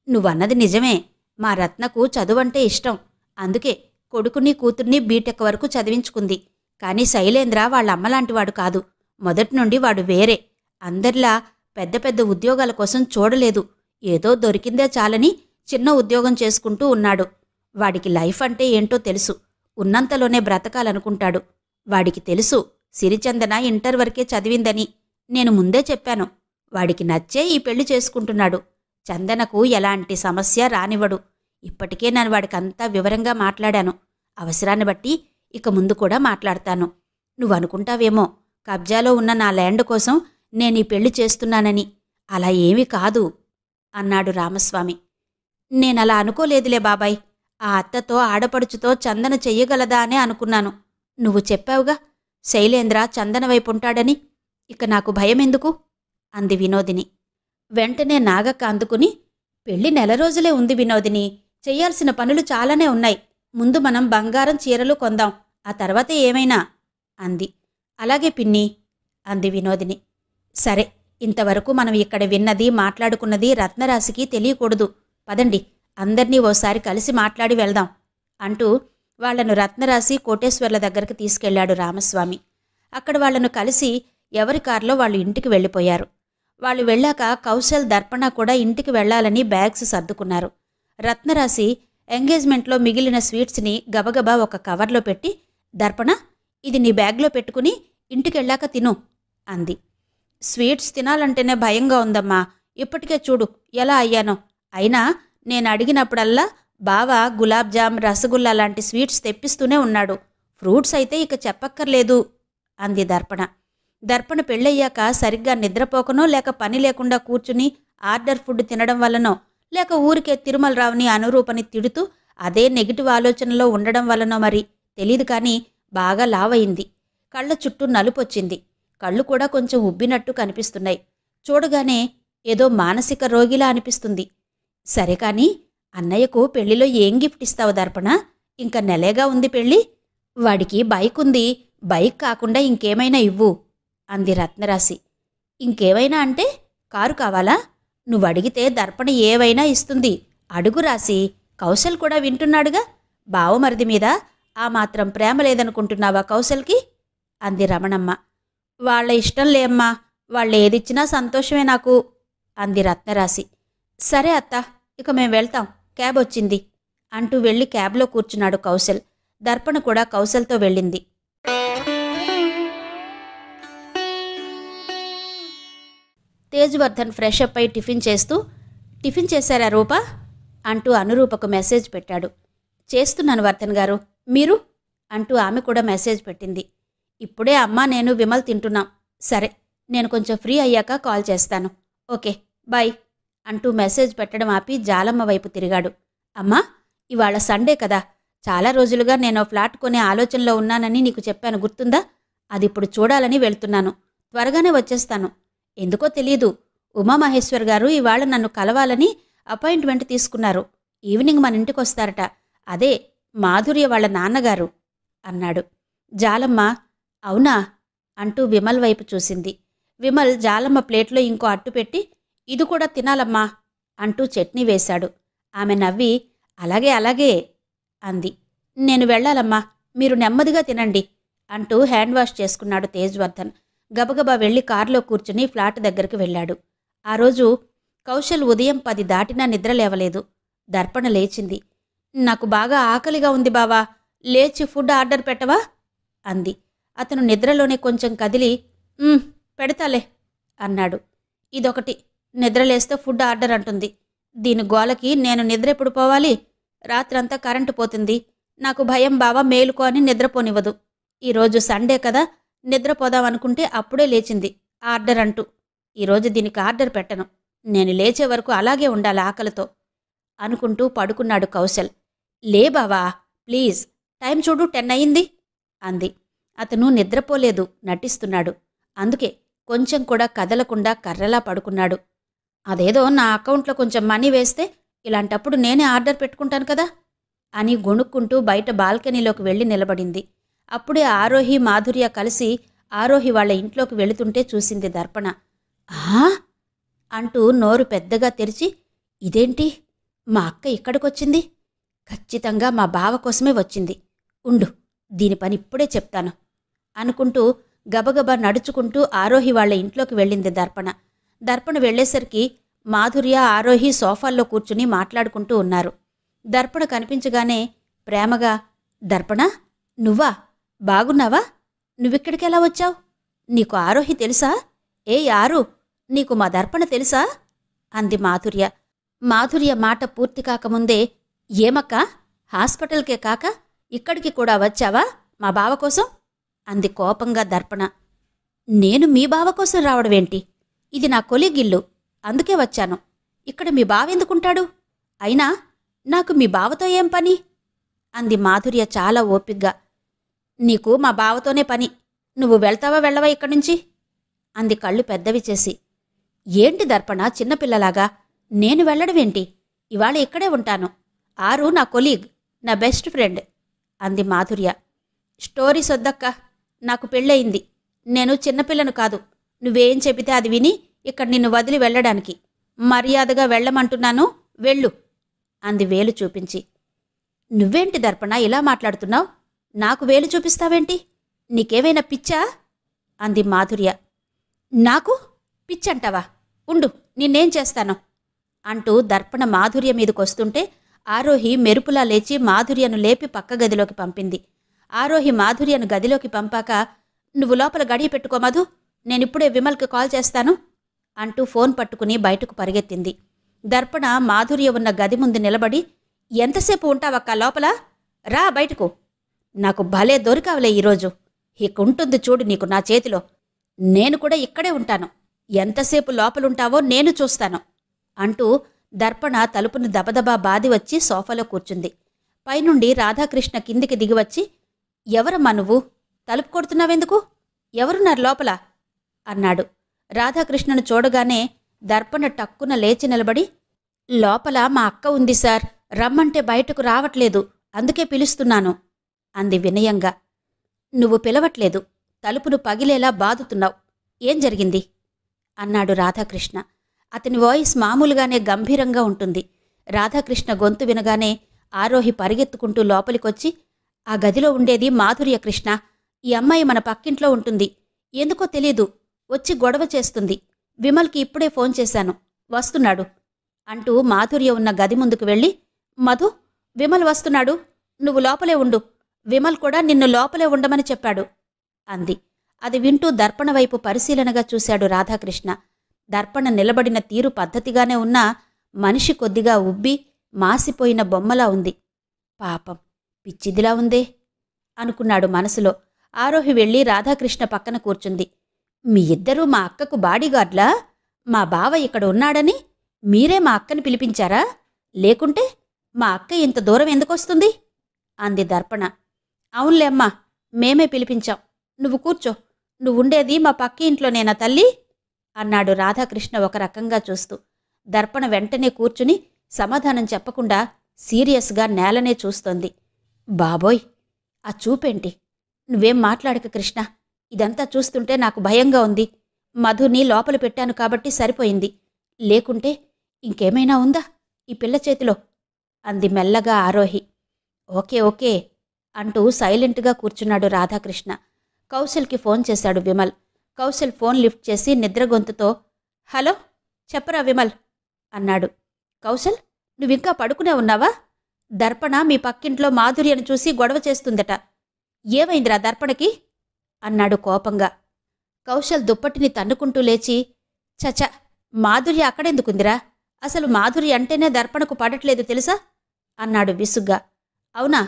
నువ్వన్నది నిజమే. మా రత్నకు చదువంటే ఇష్టం. అందుకే కొడుకుని కూతుర్ని బీటెక్ వరకు చదివించుకుంది. కాని శైలేంద్ర వాళ్ళ అమ్మలాంటివాడు కాదు. మొదటినుండి వాడు వేరే. అందరిలా పెద్ద పెద్ద ఉద్యోగాల కోసం చూడలేదు. ఏదో దొరికిందే చాలని చిన్న ఉద్యోగం చేసుకుంటూ ఉన్నాడు. వాడికి లైఫ్ అంటే ఏంటో తెలుసు. ఉన్నంతలోనే బ్రతకాలనుకుంటాడు. వాడికి తెలుసు సిరిచందన ఇంటర్ వరకే చదివిందని. నేను ముందే చెప్పాను. వాడికి నచ్చే ఈ పెళ్లి చేసుకుంటున్నాడు. చందనకు ఎలాంటి సమస్య రానివ్వడు. ఇప్పటికే నేను వాడికంతా వివరంగా మాట్లాడాను. అవసరాన్ని బట్టి ఇక ముందు కూడా మాట్లాడతాను. నువ్వనుకుంటావేమో కబ్జాలో ఉన్న నా ల్యాండ్ కోసం నేనీ పెళ్లి చేస్తున్నానని. అలా ఏమీ కాదు అన్నాడు రామస్వామి. నేనలా అనుకోలేదులే బాబాయ్. ఆ అత్తతో ఆడపడుచుతో చందన చెయ్యగలదా అనే అనుకున్నాను. నువ్వు చెప్పావుగా శైలేంద్ర చందన వైపుంటాడని. ఇక నాకు భయమెందుకు అంది వినోదిని. వెంటనే నాగక్క అందుకుని, పెళ్లి నెల రోజులే ఉంది వినోదిని, చెయ్యాల్సిన పనులు చాలానే ఉన్నాయి. ముందు మనం బంగారం చీరలు కొందాం, ఆ తర్వాత ఏమైనా అంది. అలాగే పిన్ని అంది వినోదిని. సరే, ఇంతవరకు మనం ఇక్కడ విన్నది మాట్లాడుకున్నది రత్నరాశికి తెలియకూడదు. పదండి, అందర్నీ ఓసారి కలిసి మాట్లాడి వెళ్దాం అంటూ వాళ్లను రత్నరాశి కోటేశ్వర్ల దగ్గరికి తీసుకెళ్లాడు రామస్వామి. అక్కడ వాళ్లను కలిసి ఎవరి కారులో వాళ్ళు ఇంటికి వెళ్ళిపోయారు. వాళ్ళు వెళ్ళాక కౌశల్, దర్పణ కూడా ఇంటికి వెళ్లాలని బ్యాగ్స్ సర్దుకున్నారు. రత్నరాశి ఎంగేజ్మెంట్లో మిగిలిన స్వీట్స్ని గబగబా ఒక కవర్లో పెట్టి, దర్పణ, ఇది నీ బ్యాగ్లో పెట్టుకుని ఇంటికెళ్ళాక తిను అంది. స్వీట్స్ తినాలంటేనే భయంగా ఉందమ్మా. ఇప్పటికే చూడు ఎలా అయ్యానో. అయినా నేను అడిగినప్పుడల్లా బావ గులాబ్ జామ్, రసగుల్లా లాంటి స్వీట్స్ తెప్పిస్తూనే ఉన్నాడు. ఫ్రూట్స్ అయితే ఇక చెప్పక్కర్లేదు అంది దర్పణ. దర్పణ పెళ్ళయ్యాక సరిగ్గా నిద్రపోకనో, లేక పని లేకుండా కూర్చుని ఆర్డర్ ఫుడ్ తినడం వల్లనో, లేక ఊరికే తిరుమలరావుని, అనురూపని తిడుతూ అదే నెగిటివ్ ఆలోచనలో ఉండడం వల్లనో మరి తెలీదు, కానీ బాగా లావయింది. కళ్ళ చుట్టూ నలుపొచ్చింది. కళ్ళు కూడా కొంచెం ఉబ్బినట్టు కనిపిస్తున్నాయి. చూడగానే ఏదో మానసిక రోగిలా అనిపిస్తుంది. సరే కాని అన్నయ్యకు పెళ్లిలో ఏం గిఫ్ట్ ఇస్తావు దర్పణ? ఇంక నెలేగా ఉంది పెళ్ళి. వాడికి బైక్ ఉంది, బైక్ కాకుండా ఇంకేమైనా ఇవ్వు అంది రత్నరాశి. ఇంకేమైనా అంటే కారు కావాలా? నువ్వడిగితే దర్పణ ఏవైనా ఇస్తుంది. అడుగు రాసి. కౌశల్ కూడా వింటున్నాడుగా. బావమరిది మీద ఆ మాత్రం ప్రేమ లేదనుకుంటున్నావా కౌశల్కి అంది రమణమ్మ. వాళ్ళ ఇష్టం లేమ్మా, వాళ్ళేదిచ్చినా సంతోషమే నాకు అంది రత్నరాశి. సరే అత్త, ఇక మేం వెళ్తాం, క్యాబ్ వచ్చింది అంటూ వెళ్ళి క్యాబ్లో కూర్చున్నాడు కౌశల్. దర్పణ కూడా కౌశల్తో వెళ్ళింది. తేజ్వర్ధన్ ఫ్రెష్ అప్ అయి టిఫిన్ చేస్తూ, టిఫిన్ చేశారా రూపా అంటూ అనురూపకు మెసేజ్ పెట్టాడు. చేస్తున్నాను వర్ధన్ గారు, మీరు అంటూ ఆమె కూడా మెసేజ్ పెట్టింది. ఇప్పుడే అమ్మా నేను విమల్ తింటున్నాం. సరే, నేను కొంచెం ఫ్రీ అయ్యాక కాల్ చేస్తాను. ఓకే బాయ్ అంటూ మెసేజ్ పెట్టడం ఆపి జాలమ్మ వైపు తిరిగాడు. అమ్మా, ఇవాళ సండే కదా. చాలా రోజులుగా నేను ఫ్లాట్ కొనే ఆలోచనలో ఉన్నానని నీకు చెప్పాను, గుర్తుందా? అదిప్పుడు చూడాలని వెళ్తున్నాను. త్వరగానే వచ్చేస్తాను. ఎందుకో తెలీదు, ఉమామహేశ్వర్ గారు ఇవాళ నన్ను కలవాలని అపాయింట్మెంట్ తీసుకున్నారు. ఈవినింగ్ మన ఇంటికొస్తారట. అదే మాధుర్య వాళ్ళ నాన్నగారు అన్నాడు. జాలమ్మ అవునా అంటూ విమల్ వైపు చూసింది. విమల్ జాలమ్మ ప్లేట్లో ఇంకో అట్టు పెట్టి, ఇది కూడా తినాలమ్మా అంటూ చట్నీ వేశాడు. ఆమె నవ్వి అలాగే అలాగే అంది. నేను వెళ్ళాలమ్మా, మీరు నెమ్మదిగా తినండి అంటూ హ్యాండ్ వాష్ చేసుకున్నాడు తేజ్వర్ధన్. గబగబా వెళ్లి కారులో కూర్చుని ఫ్లాట్ దగ్గరికి వెళ్ళాడు. ఆ రోజు కౌశల్ ఉదయం 10 దాటినా నిద్రలేవలేదు. దర్పణ లేచింది. నాకు బాగా ఆకలిగా ఉంది బావా, లేచి ఫుడ్ ఆర్డర్ పెట్టవా అంది. అతను నిద్రలోనే కొంచెం కదిలి పెడతాలే అన్నాడు. ఇదొకటి, నిద్రలేస్తే ఫుడ్ ఆర్డర్ అంటుంది. దీని గోలకి నేను నిద్రెప్పుడు పోవాలి? రాత్రంతా కరెంటు పోతుంది. నాకు భయం బావా మేలుకో అని నిద్రపోనివ్వదు. ఈరోజు సండే కదా, నిద్రపోదామనుకుంటే అప్పుడే లేచింది ఆర్డర్ అంటూ. ఈరోజు దీనికి ఆర్డర్ పెట్టను. నేను లేచే వరకు అలాగే ఉండాలి ఆకలితో అనుకుంటూ పడుకున్నాడు కౌశల్. లే బావా ప్లీజ్, టైం చూడు 10 అయింది అంది. అతను నిద్రపోలేదు, నటిస్తున్నాడు. అందుకే కొంచెం కూడా కదలకుండా కర్రలా పడుకున్నాడు. అదేదో నా అకౌంట్లో కొంచెం మనీ వేస్తే ఇలాంటప్పుడు నేనే ఆర్డర్ పెట్టుకుంటాను కదా అని గొణుక్కుంటూ బయట బాల్కనీలోకి వెళ్ళి నిలబడింది. అప్పుడే ఆరోహి, మాధుర్య కలిసి ఆరోహి వాళ్ళ ఇంట్లోకి వెళుతుంటే చూసింది దర్పణ. ఆ అంటూ నోరు పెద్దగా తెరిచి, ఇదేంటి మా అక్క ఇక్కడికొచ్చింది? ఖచ్చితంగా మా బావ కోసమే వచ్చింది. ఉండు, దీని పని ఇప్పుడే చెప్తాను అనుకుంటూ గబగబా నడుచుకుంటూ ఆరోహి వాళ్ళ ఇంట్లోకి వెళ్ళింది దర్పణ. దర్పణ వెళ్లేసరికి మాధుర్య, ఆరోహి సోఫాల్లో కూర్చుని మాట్లాడుకుంటూ ఉన్నారు. దర్పణ కనిపించగానే ప్రేమగా, దర్పణ నువ్వా? బాగున్నావా? నువ్విక్కడికెలా వచ్చావు? నీకు ఆరోహి తెలుసా? ఏ ఆరు, నీకు మా దర్పణ తెలుసా అంది మాధుర్య. మాధుర్య మాట పూర్తి కాకముందే, ఏమక్క, హాస్పిటల్కే కాక ఇక్కడికి కూడా వచ్చావా మా బావ కోసం అంది కోపంగా దర్పణ. నేను మీ బావ కోసం రావడమేంటి? ఇది నా కొలీగిల్లు, అందుకే వచ్చాను. ఇక్కడ మీ బావెందుకుంటాడు? అయినా నాకు మీ బావతో ఏం పని అంది మాధుర్య చాలా ఓపిగ్గా. నీకు మా బావతోనే పని. నువ్వు వెళ్తావా వెళ్ళవా ఇక్కడి నుంచి అంది కళ్ళు పెద్దవి చేసి. ఏంటి దర్పణ చిన్నపిల్లలాగా? నేను వెళ్లడమేంటి? ఇవాళ ఇక్కడే ఉంటాను. ఆరు నా కొలీగ్, నా బెస్ట్ ఫ్రెండ్ అంది మాధుర్య. స్టోరీస్ వద్దక్క, నాకు పెళ్ళయింది. నేను చిన్నపిల్లను కాదు. నువ్వేం చెబితే అది విని ఇక్కడ నిన్ను వదిలి వెళ్ళడానికి. మర్యాదగా వెళ్ళమంటున్నాను, వెళ్ళు అంది వేలు చూపించి. నువ్వేంటి దర్పణ ఇలా మాట్లాడుతున్నావు? నాకు వేలు చూపిస్తావేంటి? నీకేమైనా పిచ్చా అంది మాధుర్య. నాకు పిచ్చంటావా? ఉండు, నిన్నేం చేస్తాను అంటూ దర్పణ మాధుర్య మీదకొస్తుంటే ఆరోహి మెరుపులా లేచి మాధుర్యను లేపి పక్క గదిలోకి పంపింది. ఆరోహి మాధుర్యను గదిలోకి పంపాక, నువ్వు లోపల గడియ పెట్టుకో మధు, నేనిప్పుడే విమల్కి కాల్ చేస్తాను అంటూ ఫోన్ పట్టుకుని బయటకు పరిగెత్తింది. దర్పణ మాధుర్య ఉన్న గది ముందు నిలబడి, ఎంతసేపు ఉంటావక్క లోపల? రా బయటకు. నాకు భలే దొరికావులే ఈరోజు. ఇకుంటుంది చూడు నీకు నా చేతిలో. నేను కూడా ఇక్కడే ఉంటాను. ఎంతసేపు లోపలుంటావో నేను చూస్తాను అంటూ దర్పణ తలుపును దబదబా బాది వచ్చి సోఫాలో కూర్చుంది. పైనుండి రాధాకృష్ణ కిందికి దిగివచ్చి, ఎవరమ్మా నువ్వు? తలుపు కొడుతున్నావెందుకు? ఎవరున్నారు లోపల అన్నాడు. రాధాకృష్ణను చూడగానే దర్పణ టక్కున లేచి నిలబడి, లోపల మా అక్క ఉంది సార్, రమ్మంటే బయటకు రావట్లేదు, అందుకే పిలుస్తున్నాను అంది వినయంగా. నువ్వు పిలవట్లేదు, తలుపును పగిలేలా బాదుతున్నావు. ఏం జరిగింది అన్నాడు రాధాకృష్ణ. అతని వాయిస్ మామూలుగానే గంభీరంగా ఉంటుంది. రాధాకృష్ణ గొంతు వినగానే ఆరోహి పరిగెత్తుకుంటూ లోపలికొచ్చి, ఆ గదిలో ఉండేది మాధుర్య కృష్ణ. ఈ అమ్మాయి మన పక్కింట్లో ఉంటుంది. ఎందుకో తెలీదు, వచ్చి గొడవ చేస్తుంది. విమల్కి ఇప్పుడే ఫోన్ చేశాను, వస్తున్నాడు అంటూ మాధుర్య ఉన్న గది ముందుకు వెళ్ళి, మధు, విమల్ వస్తున్నాడు, నువ్వు లోపలే ఉండు. విమల్ కూడా నిన్ను లోపలే ఉండమని చెప్పాడు అంది. అది వింటూ దర్పణ వైపు పరిశీలనగా చూశాడు రాధాకృష్ణ. దర్పణ నిలబడిన తీరు పద్ధతిగానే ఉన్నా మనిషి కొద్దిగా ఉబ్బి మాసిపోయిన బొమ్మలా ఉంది. పాపం, పిచ్చిదిలా ఉందే అనుకున్నాడు మనసులో. ఆరోహి వెళ్ళి రాధాకృష్ణ పక్కన కూర్చుంది. మీ ఇద్దరూ మా అక్కకు బాడీగార్డ్లా? మా బావ ఇక్కడ ఉన్నాడని మీరే మా అక్కని పిలిపించారా? లేకుంటే మా అక్క ఇంత దూరం ఎందుకొస్తుంది అంది దర్పణ. అవునులే అమ్మా, మేమే పిలిపించాం. నువ్వు కూర్చో. నువ్వుండేది మా పక్కి ఇంట్లోనేనా తల్లి అన్నాడు రాధాకృష్ణ ఒక రకంగా చూస్తూ. దర్పణ వెంటనే కూర్చుని సమాధానం చెప్పకుండా సీరియస్గా నేలనే చూస్తోంది. బాబోయ్, ఆ చూపేంటి? నువ్వేం మాట్లాడక కృష్ణ, ఇదంతా చూస్తుంటే నాకు భయంగా ఉంది. మధుని లోపల పెట్టాను కాబట్టి సరిపోయింది. లేకుంటే ఇంకేమైనా ఉందా ఈ పిల్ల చేతిలో అంది మెల్లగా ఆరోహి. ఓకే ఓకే అంటూ సైలెంట్గా కూర్చున్నాడు రాధాకృష్ణ. కౌశల్కి ఫోన్ చేశాడు విమల్. కౌశల్ ఫోన్ లిఫ్ట్ చేసి నిద్రగొంతుతో, హలో, చెప్పరా విమల్ అన్నాడు. కౌశల్, నువ్వింకా పడుకునే ఉన్నావా? దర్పణ మీ పక్కింట్లో మాధుర్యను చూసి గొడవ చేస్తుందట. ఏమైందిరా దర్పణకి అన్నాడు కోపంగా. కౌశల్ దుప్పటిని తన్నుకుంటూ లేచి, చచ, మాధుర్య అక్కడెందుకుందిరా? అసలు మాధుర్య అంటేనే దర్పణకు పడట్లేదు తెలుసా అన్నాడు విసుగ్గా. అవునా?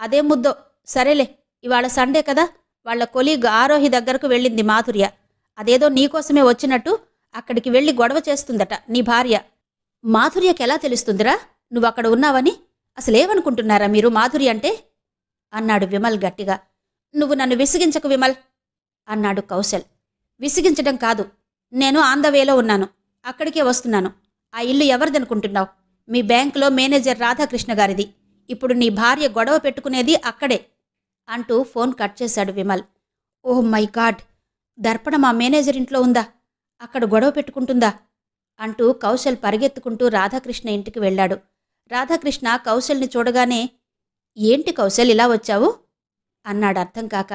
అదే ముద్దో. సరేలే, ఇవాళ సండే కదా, వాళ్ల కొలీగ్ ఆరోహి దగ్గరకు వెళ్ళింది మాధుర్య. అదేదో నీకోసమే వచ్చినట్టు అక్కడికి వెళ్ళి గొడవ చేస్తుందట నీ భార్య. మాధుర్యకెలా తెలుస్తుందిరా నువ్వక్కడ ఉన్నావని? అసలేమనుకుంటున్నారా మీరు మాధుర్య అంటే అన్నాడు విమల్ గట్టిగా. నువ్వు నన్ను విసిగించకు విమల్ అన్నాడు కౌశల్. విసిగించడం కాదు, నేను ఆందవేలో ఉన్నాను, అక్కడికే వస్తున్నాను. ఆ ఇల్లు ఎవరిదనుకుంటున్నావు? మీ బ్యాంకులో మేనేజర్ రాధాకృష్ణ గారిది. ఇప్పుడు నీ భార్య గొడవ పెట్టుకునేది అక్కడే అంటూ ఫోన్ కట్ చేశాడు Vimal. Oh my God, Darpana మా మేనేజర్ ఇంట్లో ఉందా? అక్కడ గొడవ పెట్టుకుంటుందా అంటూ కౌశల్ పరిగెత్తుకుంటూ రాధాకృష్ణ ఇంటికి వెళ్ళాడు. రాధాకృష్ణ కౌశల్ని చూడగానే, ఏంటి కౌశల్ ఇలా వచ్చావు అన్నాడు అర్థం కాక.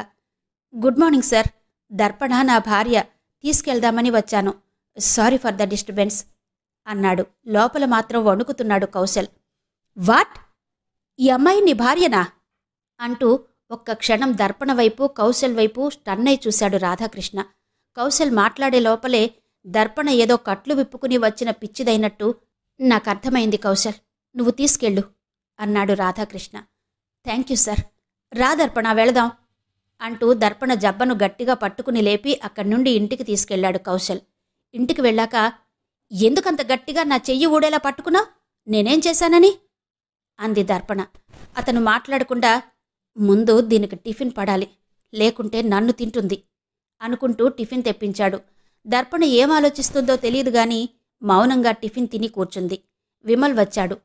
గుడ్ మార్నింగ్ సార్, దర్పణ నా భార్య, తీసుకెళ్దామని వచ్చాను. సారీ ఫర్ ద డిస్టర్బెన్స్ అన్నాడు. లోపల మాత్రం వణుకుతున్నాడు కౌశల్. వాట్? ఈ అమ్మాయి నీ భార్యనా అంటూ ఒక్క క్షణం దర్పణ వైపు కౌశల్ వైపు స్టన్నై చూశాడు రాధాకృష్ణ. కౌశల్ మాట్లాడే లోపలే దర్పణ ఏదో కట్లు విప్పుకుని వచ్చిన పిచ్చిదైనట్టు, నాకర్థమైంది కౌశల్, నువ్వు తీసుకెళ్ళు అన్నాడు రాధాకృష్ణ. థ్యాంక్ యూ సార్, రా దర్పణ వెళదాం అంటూ దర్పణ జబ్బను గట్టిగా పట్టుకుని లేపి అక్కడి నుండి ఇంటికి తీసుకెళ్లాడు కౌశల్. ఇంటికి వెళ్ళాక, ఎందుకంత గట్టిగా నా చెయ్యి ఊడేలా పట్టుకున్నావు? నేనేం చేశానని అంది దర్పణ. అతను మాట్లాడకుండా, ముందు దీనికి టిఫిన్ పడాలి, లేకుంటే నన్ను తింటుంది అనుకుంటూ టిఫిన్ తెప్పించాడు. దర్పణ ఏం ఆలోచిస్తుందో తెలియదు గాని మౌనంగా టిఫిన్ తిని కూర్చుంది. విమల్ వచ్చాడు.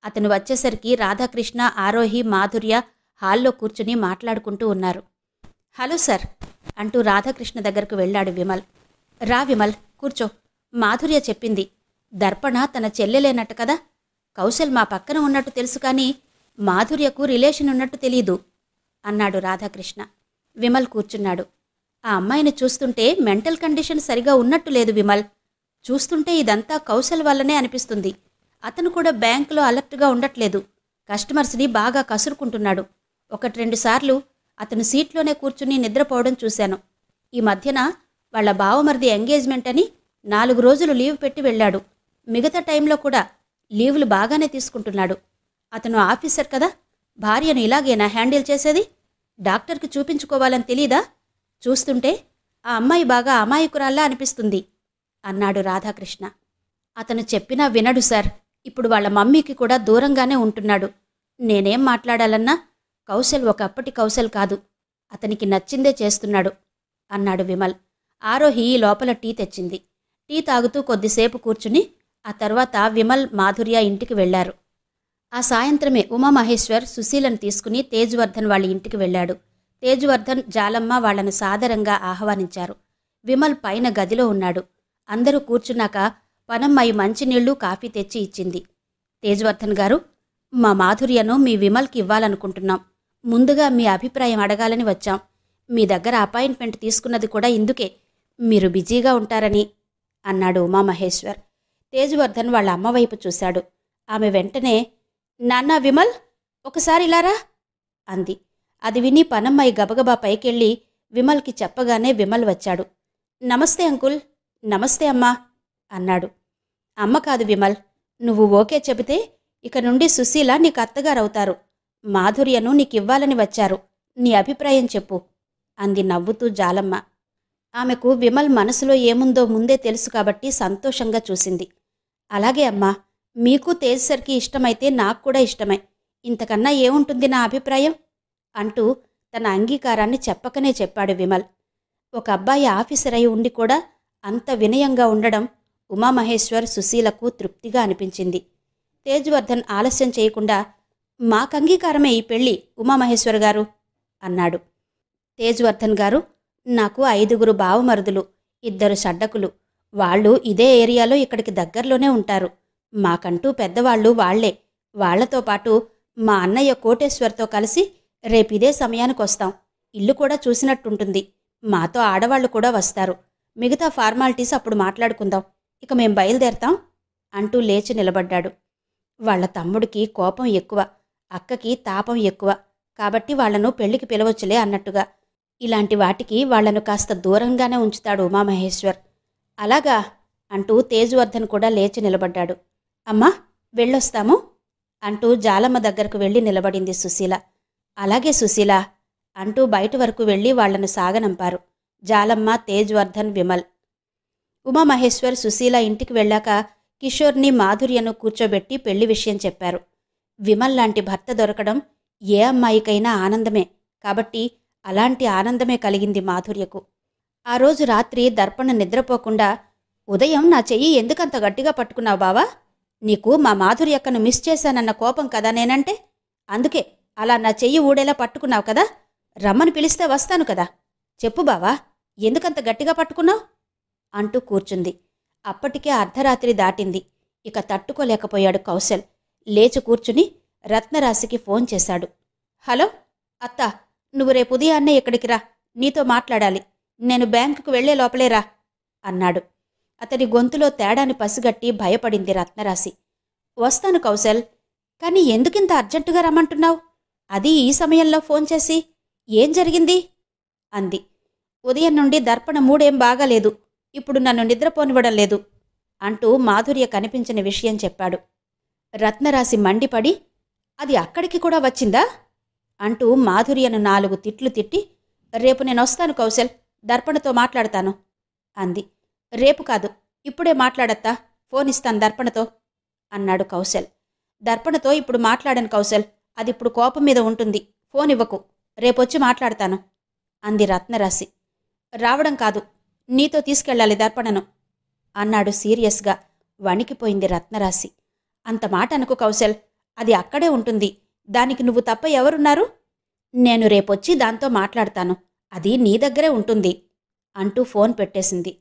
అతను వచ్చేసరికి రాధాకృష్ణ, ఆరోహి, మాధుర్య హాల్లో కూర్చుని మాట్లాడుకుంటూ ఉన్నారు. హలో సార్ అంటూ రాధాకృష్ణ దగ్గరకు వెళ్ళాడు విమల్. రా విమల్, కూర్చో. మాధుర్య చెప్పింది. దర్పణ తన చెల్లెలేనట్టు కదా. కౌశల్ మా పక్కన ఉన్నట్టు తెలుసు కానీ మాధుర్యకు రిలేషన్ ఉన్నట్టు తెలీదు అన్నాడు రాధాకృష్ణ. విమల్ కూర్చున్నాడు. ఆ అమ్మాయిని చూస్తుంటే మెంటల్ కండిషన్ సరిగా ఉన్నట్టు లేదు విమల్. చూస్తుంటే ఇదంతా కౌశల్ వల్లనే అనిపిస్తుంది. అతను కూడా బ్యాంకులో అలర్ట్గా ఉండట్లేదు. కస్టమర్స్ని బాగా కసురుకుంటున్నాడు. 1-2 సార్లు అతను సీట్లోనే కూర్చుని నిద్రపోవడం చూశాను. ఈ మధ్యన వాళ్ల బావమరిది ఎంగేజ్మెంట్ అని 4 రోజులు లీవ్ పెట్టి వెళ్ళాడు. మిగతా టైంలో కూడా లీవులు బాగానే తీసుకుంటున్నాడు. అతను ఆఫీసర్ కదా, భార్యను ఇలాగేనా హ్యాండిల్ చేసేది? డాక్టర్కి చూపించుకోవాలని తెలీదా? చూస్తుంటే ఆ అమ్మాయి బాగా అమాయకురాల్లా అనిపిస్తుంది అన్నాడు రాధాకృష్ణ. అతను చెప్పినా వినడు సార్. ఇప్పుడు వాళ్ళ మమ్మీకి కూడా దూరంగానే ఉంటున్నాడు. నేనేం మాట్లాడాలన్నా కౌశల్ ఒకప్పటి కౌశల్ కాదు. అతనికి నచ్చిందే చేస్తున్నాడు అన్నాడు విమల్. ఆరోహి లోపల టీ తెచ్చింది. టీ తాగుతూ కొద్దిసేపు కూర్చుని ఆ తర్వాత విమల్, మాధుర్య ఇంటికి వెళ్లారు. ఆ సాయంత్రమే ఉమామహేశ్వర్ సుశీలను తీసుకుని తేజ్వర్ధన్ వాళ్ళ ఇంటికి వెళ్ళాడు. తేజ్వర్ధన్, జాలమ్మ వాళ్లను సాదరంగా ఆహ్వానించారు. విమల్ పైన గదిలో ఉన్నాడు. అందరూ కూర్చున్నాక పనమ్మాయి మంచినీళ్లు, కాఫీ తెచ్చి ఇచ్చింది. తేజ్వర్ధన్ గారు, మా మాధుర్యను మీ విమల్కి ఇవ్వాలనుకుంటున్నాం. ముందుగా మీ అభిప్రాయం అడగాలని వచ్చాం. మీ దగ్గర అపాయింట్మెంట్ తీసుకున్నది కూడా ఇందుకే, మీరు బిజీగా ఉంటారని అన్నాడు ఉమామహేశ్వర్. తేజ్వర్ధన్ వాళ్ళ అమ్మవైపు చూశాడు. ఆమె వెంటనే, నాన్నా విమల్, ఒకసారి ఇలారా అంది. అది విని పనమ్మాయి గబగబా పైకెళ్ళి విమల్కి చెప్పగానే విమల్ వచ్చాడు. నమస్తే అంకుల్. నమస్తే అమ్మా అన్నాడు. అమ్మ కాదు విమల్, నువ్వు ఓకే చెబితే ఇక నుండి సుశీల నీకు అత్తగారవుతారు. మాధుర్యను నీకివ్వాలని వచ్చారు. నీ అభిప్రాయం చెప్పు అంది నవ్వుతూ జాలమ్మ. ఆమెకు విమల్ మనసులో ఏముందో ముందే తెలుసు కాబట్టి సంతోషంగా చూసింది. అలాగే అమ్మా, మీకు తేజ్ సర్కి ఇష్టమైతే నాకు కూడా ఇష్టమే. ఇంతకన్నా ఏముంటుంది నా అభిప్రాయం అంటూ తన అంగీకారాన్ని చెప్పకనే చెప్పాడు విమల్. ఒక అబ్బాయి ఆఫీసర్ అయి ఉండి కూడా అంత వినయంగా ఉండడం ఉమామహేశ్వర్, సుశీలకు తృప్తిగా అనిపించింది. తేజ్వర్ధన్ ఆలస్యం చేయకుండా, మాకంగీకారమే ఈ పెళ్ళి ఉమామహేశ్వర్ గారు అన్నాడు. తేజ్వర్ధన్ గారు, నాకు 5 బావమరుదులు, 2 షడ్డకులు. వాళ్ళు ఇదే ఏరియాలో ఇక్కడికి దగ్గరలోనే ఉంటారు. మాకంటూ పెద్దవాళ్ళు వాళ్లే. వాళ్లతో పాటు మా అన్నయ్య కోటేశ్వర్తో కలిసి రేపిదే సమయానికొస్తాం. ఇల్లు కూడా చూసినట్టుంటుంది. మాతో ఆడవాళ్లు కూడా వస్తారు. మిగతా ఫార్మాలిటీస్ అప్పుడు మాట్లాడుకుందాం. ఇక మేం బయలుదేరతాం అంటూ లేచి నిలబడ్డాడు. వాళ్ల తమ్ముడికి కోపం ఎక్కువ, అక్కకి తాపం ఎక్కువ. కాబట్టి వాళ్లను పెళ్లికి పిలవచ్చులే అన్నట్టుగా. ఇలాంటి వాటికి వాళ్లను కాస్త దూరంగానే ఉంచుతాడు ఉమామహేశ్వర్. అలాగా అంటూ తేజ్వర్ధన్ కూడా లేచి నిలబడ్డాడు. అమ్మా, వెళ్ళొస్తాము అంటూ జాలమ్మ దగ్గరకు వెళ్ళి నిలబడింది సుశీల. అలాగే సుశీల అంటూ బయట వరకు వెళ్ళి వాళ్లను సాగనంపారు జాలమ్మ, తేజ్వర్ధన్, విమల్. ఉమామహేశ్వర్, సుశీల ఇంటికి వెళ్ళాక కిషోర్ని, మాధుర్యను కూర్చోబెట్టి పెళ్లి విషయం చెప్పారు. విమల్ లాంటి భర్త దొరకడం ఏ అమ్మాయికైనా ఆనందమే. కాబట్టి అలాంటి ఆనందమే కలిగింది మాధుర్యకు. ఆ రోజు రాత్రి దర్పణ నిద్రపోకుండా, ఉదయం నా చెయ్యి ఎందుకంత గట్టిగా పట్టుకున్నావు బావా? నీకు మా మాధుర్యక్కను మిస్ చేశానన్న కోపం కదా నేనంటే? అందుకే అలా నా చెయ్యి ఊడేలా పట్టుకున్నావు కదా. రమ్మని పిలిస్తే వస్తాను కదా. చెప్పు బావా, ఎందుకంత గట్టిగా పట్టుకున్నావు అంటూ కూర్చుంది. అప్పటికే అర్ధరాత్రి దాటింది. ఇక తట్టుకోలేకపోయాడు కౌశల్. లేచి కూర్చుని రత్నరాశికి ఫోన్ చేశాడు. హలో అత్తా, నువ్వు రేపు ఉదయాన్నే ఇక్కడికి రా, నీతో మాట్లాడాలి. నేను బ్యాంకుకు వెళ్లే లోపలేరా అన్నాడు. అతని గొంతులో తేడాని పసిగట్టి భయపడింది రత్నరాశి. వస్తాను కౌశల్, కానీ ఎందుకింత అర్జెంటుగా రమ్మంటున్నావు? అది ఈ సమయంలో ఫోన్ చేసి ఏం జరిగింది అంది. ఉదయం నుండి దర్పణ మూడేం బాగాలేదు. ఇప్పుడు నన్ను నిద్రపోనివ్వడం లేదు అంటూ మాధుర్య కనిపించిన విషయం చెప్పాడు. రత్నరాశి మండిపడి, అది అక్కడికి కూడా వచ్చిందా అంటూ మాధుర్యను 4 తిట్లు తిట్టి, రేపు నేనొస్తాను కౌశల్, దర్పణతో మాట్లాడతాను అంది. రేపు కాదు, ఇప్పుడే మాట్లాడత్తా, ఫోన్ ఇస్తాను దర్పణతో అన్నాడు కౌశల్. దర్పణతో ఇప్పుడు మాట్లాడను కౌశల్, అదిప్పుడు కోపం మీద ఉంటుంది. ఫోన్ ఇవ్వకు, రేపొచ్చి మాట్లాడతాను అంది రత్నరాశి. రావడం కాదు, నీతో తీసుకెళ్ళాలి దర్పణను అన్నాడు సీరియస్గా. వణికిపోయింది రత్నరాశి. అంత మాట అనుకు కౌశల్, అది అక్కడే ఉంటుంది. దానికి నువ్వు తప్ప ఎవరున్నారు? నేను రేపొచ్చి దాంతో మాట్లాడతాను. అది నీ దగ్గరే ఉంటుంది అంటూ ఫోన్ పెట్టేసింది.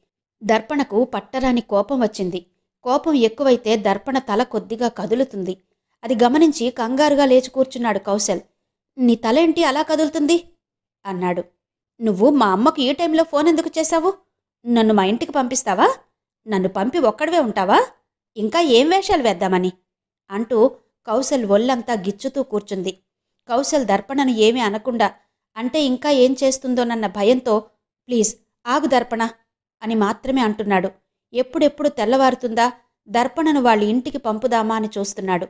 దర్పణకు పట్టరాని కోపం వచ్చింది. కోపం ఎక్కువైతే దర్పణ తల కొద్దిగా కదులుతుంది. అది గమనించి కంగారుగా లేచి కూర్చున్నాడు కౌశల్. నీ తలేంటి అలా కదులుతుంది అన్నాడు. నువ్వు మా అమ్మకు ఈ టైంలో ఫోన్ ఎందుకు చేశావు? నన్ను మా ఇంటికి పంపిస్తావా? నన్ను పంపి ఒక్కడివే ఉంటావా? ఇంకా ఏం వేషాలు వేద్దామని అంటూ కౌశల్ ఒళ్ళంతా గిచ్చుతూ కూర్చుంది. కౌశల్ దర్పణను ఏమీ అనకుండా, అంటే ఇంకా ఏం చేస్తుందోనన్న భయంతో ప్లీజ్ ఆగు దర్పణ అని మాత్రమే అంటున్నాడు. ఎప్పుడెప్పుడు తెల్లవారుతుందా, దర్పణను వాళ్ళ ఇంటికి పంపుదామా అని చూస్తున్నాడు.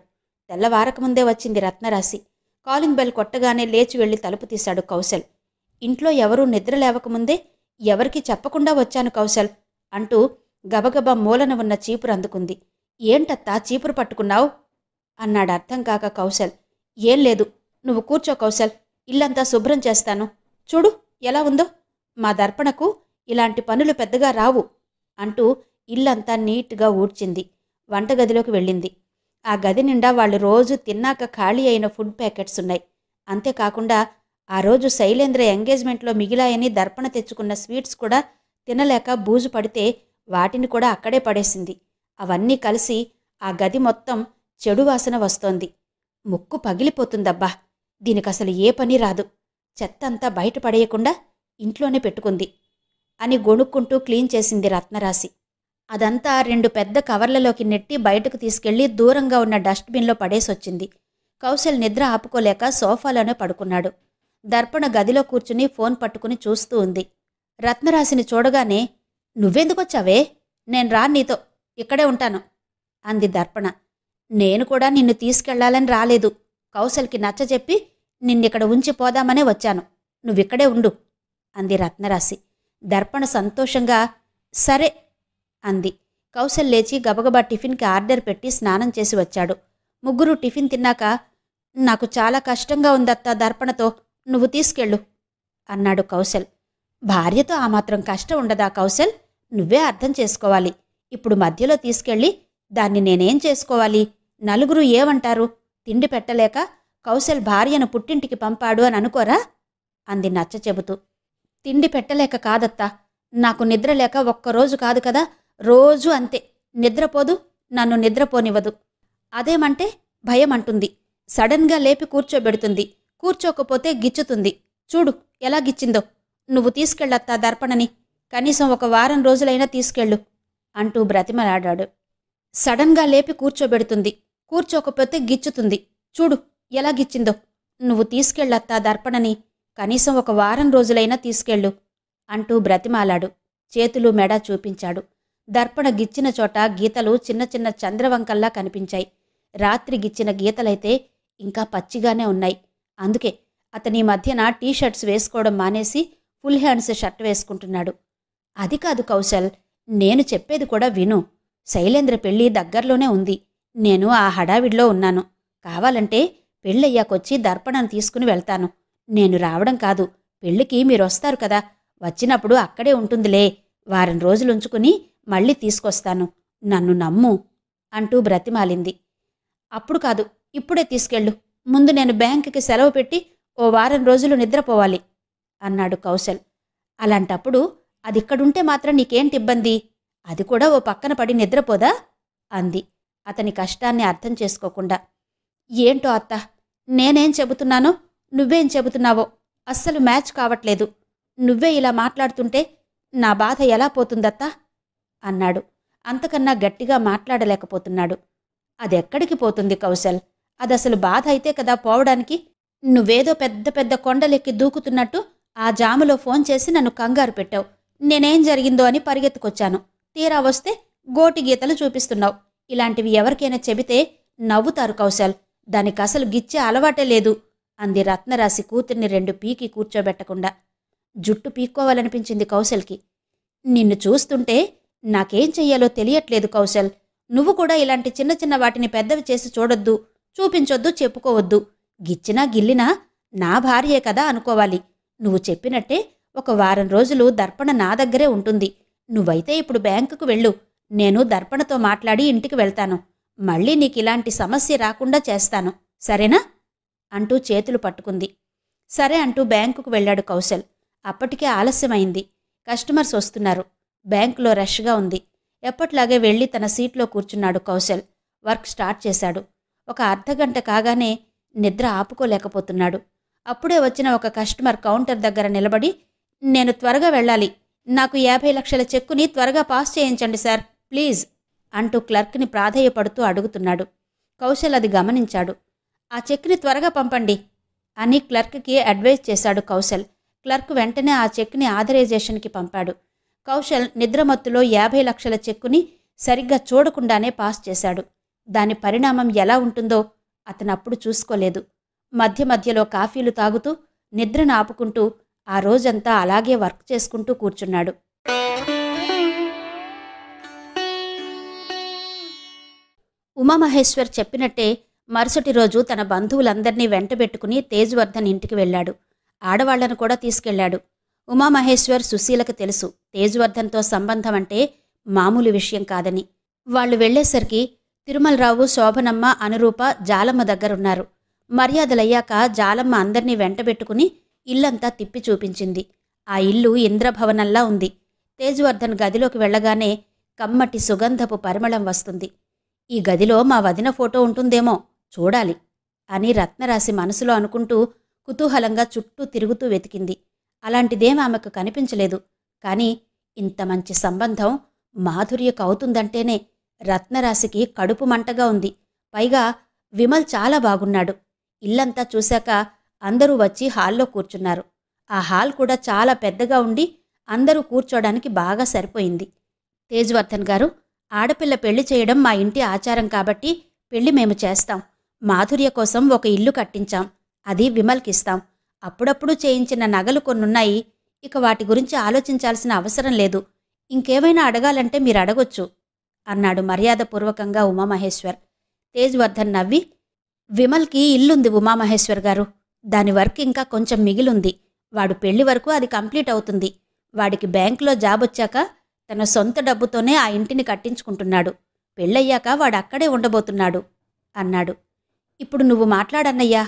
తెల్లవారకముందే వచ్చింది రత్నరాశి. కాలింగ్ బెల్ కొట్టగానే లేచి వెళ్లి తలుపు తీశాడు కౌశల్. ఇంట్లో ఎవరూ నిద్ర లేవకముందే ఎవరికీ చెప్పకుండా వచ్చాను కౌశల్ అంటూ గబగబా మూలన ఉన్న చీపురు అందుకుంది. ఏంటత్తా చీపురు పట్టుకున్నావు అన్నాడు అర్థం కాక కౌశల్. ఏం లేదు, నువ్వు కూర్చో కౌశల్, ఇల్లంతా శుభ్రం చేస్తాను. చూడు ఎలా ఉందో. మా దర్పణకు ఇలాంటి పనులు పెద్దగా రావు అంటూ ఇల్లంతా నీట్గా ఊడ్చింది. వంటగదిలోకి వెళ్ళింది. ఆ గది నిండా వాళ్ళు రోజు తిన్నాక ఖాళీ అయిన ఫుడ్ ప్యాకెట్స్ ఉన్నాయి. అంతేకాకుండా ఆ రోజు శైలేంద్ర ఎంగేజ్మెంట్లో మిగిలాయని దర్పణ తెచ్చుకున్న స్వీట్స్ కూడా తినలేక బూజు పడితే వాటిని కూడా అక్కడే పడేసింది. అవన్నీ కలిసి ఆ గది మొత్తం చెడు వాసన వస్తోంది. ముక్కు పగిలిపోతుందబ్బా, దీనికసలు ఏ పని రాదు. చెత్తంతా బయట పడేయకుండా ఇంట్లోనే పెట్టుకుంది అని గొణుక్కుంటూ క్లీన్ చేసింది రత్నరాశి. అదంతా 2 పెద్ద కవర్లలోకి నెట్టి బయటకు తీసుకెళ్లి దూరంగా ఉన్న డస్ట్బిన్లో పడేసొచ్చింది. కౌశల్ నిద్ర ఆపుకోలేక సోఫాలోనే పడుకున్నాడు. దర్పణ గదిలో కూర్చుని ఫోన్ పట్టుకుని చూస్తూ ఉంది. రత్నరాశిని చూడగానే నువ్వెందుకొచ్చావే? నేను రాను నీతో, ఇక్కడే ఉంటాను అంది దర్పణ. నేను కూడా నిన్ను తీసుకెళ్లాలని రాలేదు. కౌశల్కి నచ్చజెప్పి నిన్నిక్కడ ఉంచిపోదామనే వచ్చాను. నువ్విక్కడే ఉండు అంది రత్నరాశి. దర్పణ సంతోషంగా సరే అంది. కౌశల్ లేచి గబగబా టిఫిన్కి ఆర్డర్ పెట్టి స్నానం చేసి వచ్చాడు. ముగ్గురు టిఫిన్ తిన్నాక నాకు చాలా కష్టంగా ఉందత్తా దర్పణతో, నువ్వు తీసుకెళ్ళు అన్నాడు కౌశల్. భార్యతో ఆ మాత్రం కష్టం ఉండదా కౌశల్? నువ్వే అర్థం చేసుకోవాలి. ఇప్పుడు మధ్యలో తీసుకెళ్ళి దాన్ని నేనేం చేసుకోవాలి? నలుగురు ఏమంటారు? తిండి పెట్టలేక కౌశల్ భార్యను పుట్టింటికి పంపాడు అని అనుకోరా అంది నచ్చ చెబుతూ. తిండి పెట్టలేక కాదత్తా, నాకు నిద్రలేక ఒక్కరోజు కాదు కదా, రోజూ అంతే. నిద్రపోదు, నన్ను నిద్రపోనివ్వదు. అదేమంటే భయం అంటుంది. సడన్గా లేపి కూర్చోబెడుతుంది. కూర్చోకపోతే గిచ్చుతుంది. చూడు ఎలా గిచ్చిందో. నువ్వు తీసుకెళ్ళత్తా దర్పణని, కనీసం 1 వారం రోజులైనా తీసుకెళ్ళు అంటూ బ్రతిమలాడాడు. సడన్గా లేపి కూర్చోబెడుతుంది. కూర్చోకపోతే గిచ్చుతుంది. చూడు ఎలా గిచ్చిందో. నువ్వు తీసుకెళ్ళత్తా దర్పణని, కనీసం 1 వారం రోజులైనా తీసుకెళ్ళు అంటూ బ్రతిమాలాడు. చేతులు మెడ చూపించాడు. దర్పణ గిచ్చిన చోట గీతలు చిన్న చిన్న చంద్రవంకల్లా కనిపించాయి. రాత్రి గిచ్చిన గీతలైతే ఇంకా పచ్చిగానే ఉన్నాయి. అందుకే అతని మధ్యన టీషర్ట్స్ వేసుకోవడం మానేసి ఫుల్ హ్యాండ్స్ షర్ట్ వేసుకుంటున్నాడు. అది కాదు కౌశల్, నేను చెప్పేది కూడా విను. శైలేంద్ర పెళ్ళి దగ్గర్లోనే ఉంది. నేను ఆ హడావిడిలో ఉన్నాను. కావాలంటే పెళ్ళయ్యాకొచ్చి దర్పణను తీసుకుని వెళ్తాను. నేను రావడం కాదు, పెళ్ళికి మీరొస్తారు కదా, వచ్చినప్పుడు అక్కడే ఉంటుందిలే. వారం రోజులుంచుకుని మళ్ళీ తీసుకొస్తాను. నన్ను నమ్ము అంటూ బ్రతిమాలింది. అప్పుడు కాదు, ఇప్పుడే తీసుకెళ్ళు. ముందు నేను బ్యాంకుకి సెలవు పెట్టి 1 వారం రోజులు నిద్రపోవాలి అన్నాడు కౌశల్. అలాంటప్పుడు అదిక్కడుంటే మాత్రం నీకేంటి ఇబ్బంది? అది కూడా ఓ పక్కన పడి నిద్రపోదా అంది అతని కష్టాన్ని అర్థం చేసుకోకుండా. ఏంటో అత్త, నేనేం చెబుతున్నానో నువ్వేం చెబుతున్నావో అస్సలు మ్యాచ్ కావట్లేదు. నువ్వే ఇలా మాట్లాడుతుంటే నా బాధ ఎలా పోతుందత్తా అన్నాడు. అంతకన్నా గట్టిగా మాట్లాడలేకపోతున్నాడు. అదెక్కడికి పోతుంది కౌశల్? అదసలు బాధ అయితే కదా పోవడానికి. నువ్వేదో పెద్ద పెద్ద కొండలెక్కి దూకుతున్నట్టు ఆ జాములో ఫోన్ చేసి నన్ను కంగారు పెట్టావు. నేనేం జరిగిందో అని పరిగెత్తుకొచ్చాను. తీరా వస్తే గోటి గీతలు చూపిస్తున్నావు. ఇలాంటివి ఎవరికైనా చెబితే నవ్వుతారు కౌశల్. దానికసలు గిచ్చే అలవాటే లేదు అంది రత్నరాశి కూతుర్ని 2 పీకి కూర్చోబెట్టకుండా. జుట్టు పీక్కోవాలనిపించింది కౌశల్కి. నిన్ను చూస్తుంటే నాకేం చెయ్యాలో తెలియట్లేదు కౌశల్. నువ్వు కూడా ఇలాంటి చిన్న చిన్న వాటిని పెద్దవి చేసి చూడొద్దు, చూపించొద్దు, చెప్పుకోవద్దు. గిచ్చినా గిల్లినా నా భార్యే కదా అనుకోవాలి. నువ్వు చెప్పినట్టే 1 వారం రోజులు దర్పణ నా దగ్గరే ఉంటుంది. నువ్వైతే ఇప్పుడు బ్యాంకుకు వెళ్ళు. నేను దర్పణతో మాట్లాడి ఇంటికి వెళ్తాను. మళ్ళీ నీకిలాంటి సమస్య రాకుండా చేస్తాను, సరేనా అంటూ చేతులు పట్టుకుంది. సరే అంటూ బ్యాంకుకు వెళ్ళాడు కౌశల్. అప్పటికే ఆలస్యమైంది. కస్టమర్స్ వస్తున్నారు. బ్యాంకులో రష్గా ఉంది. ఎప్పట్లాగే వెళ్ళి తన సీట్లో కూర్చున్నాడు కౌశల్. వర్క్ స్టార్ట్ చేశాడు. ఒక అర్ధగంట కాగానే నిద్ర ఆపుకోలేకపోతున్నాడు. అప్పుడే వచ్చిన ఒక కస్టమర్ కౌంటర్ దగ్గర నిలబడి, నేను త్వరగా వెళ్ళాలి, నాకు 50 లక్షల చెక్కుని త్వరగా పాస్ చేయించండి సార్, ప్లీజ్ అంటూ క్లర్క్ని ప్రాధేయపడుతూ అడుగుతున్నాడు. కౌశల్ అది గమనించాడు. ఆ చెక్ని త్వరగా పంపండి అని క్లర్క్కి అడ్వైజ్ చేశాడు కౌశల్. క్లర్క్ వెంటనే ఆ చెక్ని ఆథరైజేషన్కి పంపాడు. కౌశల్ నిద్రమత్తులో 50 లక్షల చెక్కుని సరిగ్గా చూడకుండానే పాస్ చేశాడు. దాని పరిణామం ఎలా ఉంటుందో అతనప్పుడు చూసుకోలేదు. మధ్య మధ్యలో కాఫీలు తాగుతూ నిద్రను ఆపుకుంటూ ఆ రోజంతా అలాగే వర్క్ చేసుకుంటూ కూర్చున్నాడు. ఉమామహేశ్వర్ చెప్పినట్టే మరుసటి రోజు తన బంధువులందర్నీ వెంటబెట్టుకుని తేజ్వర్ధన్ ఇంటికి వెళ్ళాడు. ఆడవాళ్లను కూడా తీసుకెళ్లాడు. ఉమామహేశ్వర్, సుశీలకు తెలుసు తేజ్వర్ధన్తో సంబంధం అంటే మామూలు విషయం కాదని. వాళ్లు వెళ్లేసరికి తిరుమలరావు, శోభనమ్మ, అనురూప జాలమ్మ దగ్గరున్నారు. మర్యాదలయ్యాక జాలమ్మ అందర్నీ వెంటబెట్టుకుని ఇల్లంతా తిప్పి చూపించింది. ఆ ఇల్లు ఇంద్రభవనంలా ఉంది. తేజ్వర్ధన్ గదిలోకి వెళ్లగానే కమ్మటి సుగంధపు పరిమళం వస్తుంది. ఈ గదిలో మా వదిన ఫోటో ఉంటుందేమో, చూడాలి అని రత్నరాశి మనసులో అనుకుంటూ కుతూహలంగా చుట్టూ తిరుగుతూ వెతికింది. అలాంటిదేం ఆమెకు కనిపించలేదు. కాని ఇంత మంచి సంబంధం మాధుర్యకు అవుతుందంటేనే రత్నరాశికి కడుపు మంటగా ఉంది. పైగా విమల్ చాలా బాగున్నాడు. ఇల్లంతా చూశాక అందరూ వచ్చి హాల్లో కూర్చున్నారు. ఆ హాల్ కూడా చాలా పెద్దగా ఉండి అందరూ కూర్చోడానికి బాగా సరిపోయింది. తేజ్వర్ధన్ గారు, ఆడపిల్ల పెళ్లి చేయడం మా ఇంటి ఆచారం కాబట్టి పెళ్లి మేము చేస్తాం. మాధుర్య కోసం ఒక ఇల్లు కట్టించాం. అది విమల్కిస్తాం. అప్పుడప్పుడు చేయించిన నగలు కొన్నున్నాయి. ఇక వాటి గురించి ఆలోచించాల్సిన అవసరం లేదు. ఇంకేమైనా అడగాలంటే మీరు అడగొచ్చు అన్నాడు మర్యాదపూర్వకంగా ఉమామహేశ్వర్. తేజ్వర్ధన్ నవ్వి, విమల్కి ఇల్లుంది ఉమామహేశ్వర్ గారు. దాని వర్క్ ఇంకా కొంచెం మిగిలుంది. వాడు పెళ్లి వరకు అది కంప్లీట్ అవుతుంది. వాడికి బ్యాంకులో జాబొచ్చాక తన సొంత డబ్బుతోనే ఆ ఇంటిని కట్టించుకుంటున్నాడు. పెళ్ళయ్యాక వాడక్కడే ఉండబోతున్నాడు అన్నాడు. ఇప్పుడు నువ్వు మాట్లాడన్నయ్యా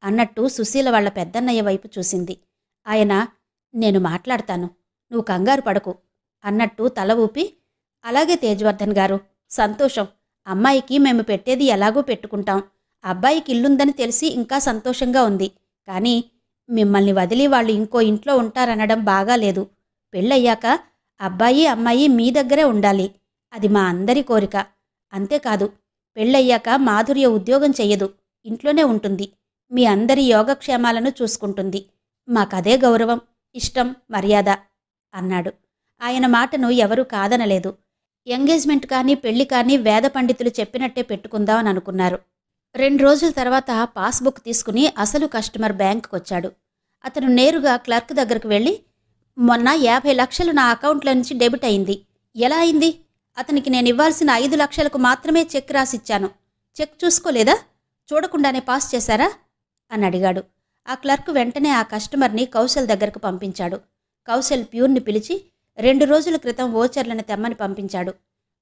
అన్నట్టు సుశీల వాళ్ల పెద్దన్నయ్య వైపు చూసింది. ఆయన, నేను మాట్లాడతాను, నువ్వు కంగారు పడకు అన్నట్టు తల ఊపి, అలాగే తేజ్వర్ధన్ గారు, సంతోషం. అమ్మాయికి మేము పెట్టేది ఎలాగో పెట్టుకుంటాం. అబ్బాయికి ఇల్లుందని తెలిసి ఇంకా సంతోషంగా ఉంది. కానీ మిమ్మల్ని వదిలి వాళ్ళు ఇంకో ఇంట్లో ఉంటారనడం బాగాలేదు. పెళ్ళయ్యాక అబ్బాయి, అమ్మాయి మీ దగ్గరే ఉండాలి. అది మా అందరి కోరిక. అంతేకాదు, పెళ్ళయ్యాక మాధుర్య ఉద్యోగం చెయ్యదు, ఇంట్లోనే ఉంటుంది. మీ అందరి యోగక్షేమాలను చూసుకుంటుంది. మాకదే గౌరవం, ఇష్టం, మర్యాద అన్నాడు. ఆయన మాటను ఎవరూ కాదనలేదు. ఎంగేజ్మెంట్ కానీ పెళ్లి కానీ వేద పండితులు చెప్పినట్టే పెట్టుకుందామని అనుకున్నారు. 2 రోజుల తర్వాత పాస్బుక్ తీసుకుని అసలు కస్టమర్ బ్యాంకుకొచ్చాడు. అతను నేరుగా క్లర్క్ దగ్గరకు వెళ్ళి, మొన్న 50 లక్షలు నా అకౌంట్లో నుంచి డెబిట్ అయింది. ఎలా అయింది? అతనికి నేను ఇవ్వాల్సిన 5 లక్షలకు మాత్రమే చెక్ రాసిచ్చాను. చెక్ చూసుకోలేదా? చూడకుండానే పాస్ చేశారా అని అడిగాడు. ఆ క్లర్క్ వెంటనే ఆ కస్టమర్ని కౌశల్ దగ్గరకు పంపించాడు. కౌశల్ ప్యూన్ని పిలిచి 2 రోజుల క్రితం ఓచర్లను తెమ్మని పంపించాడు.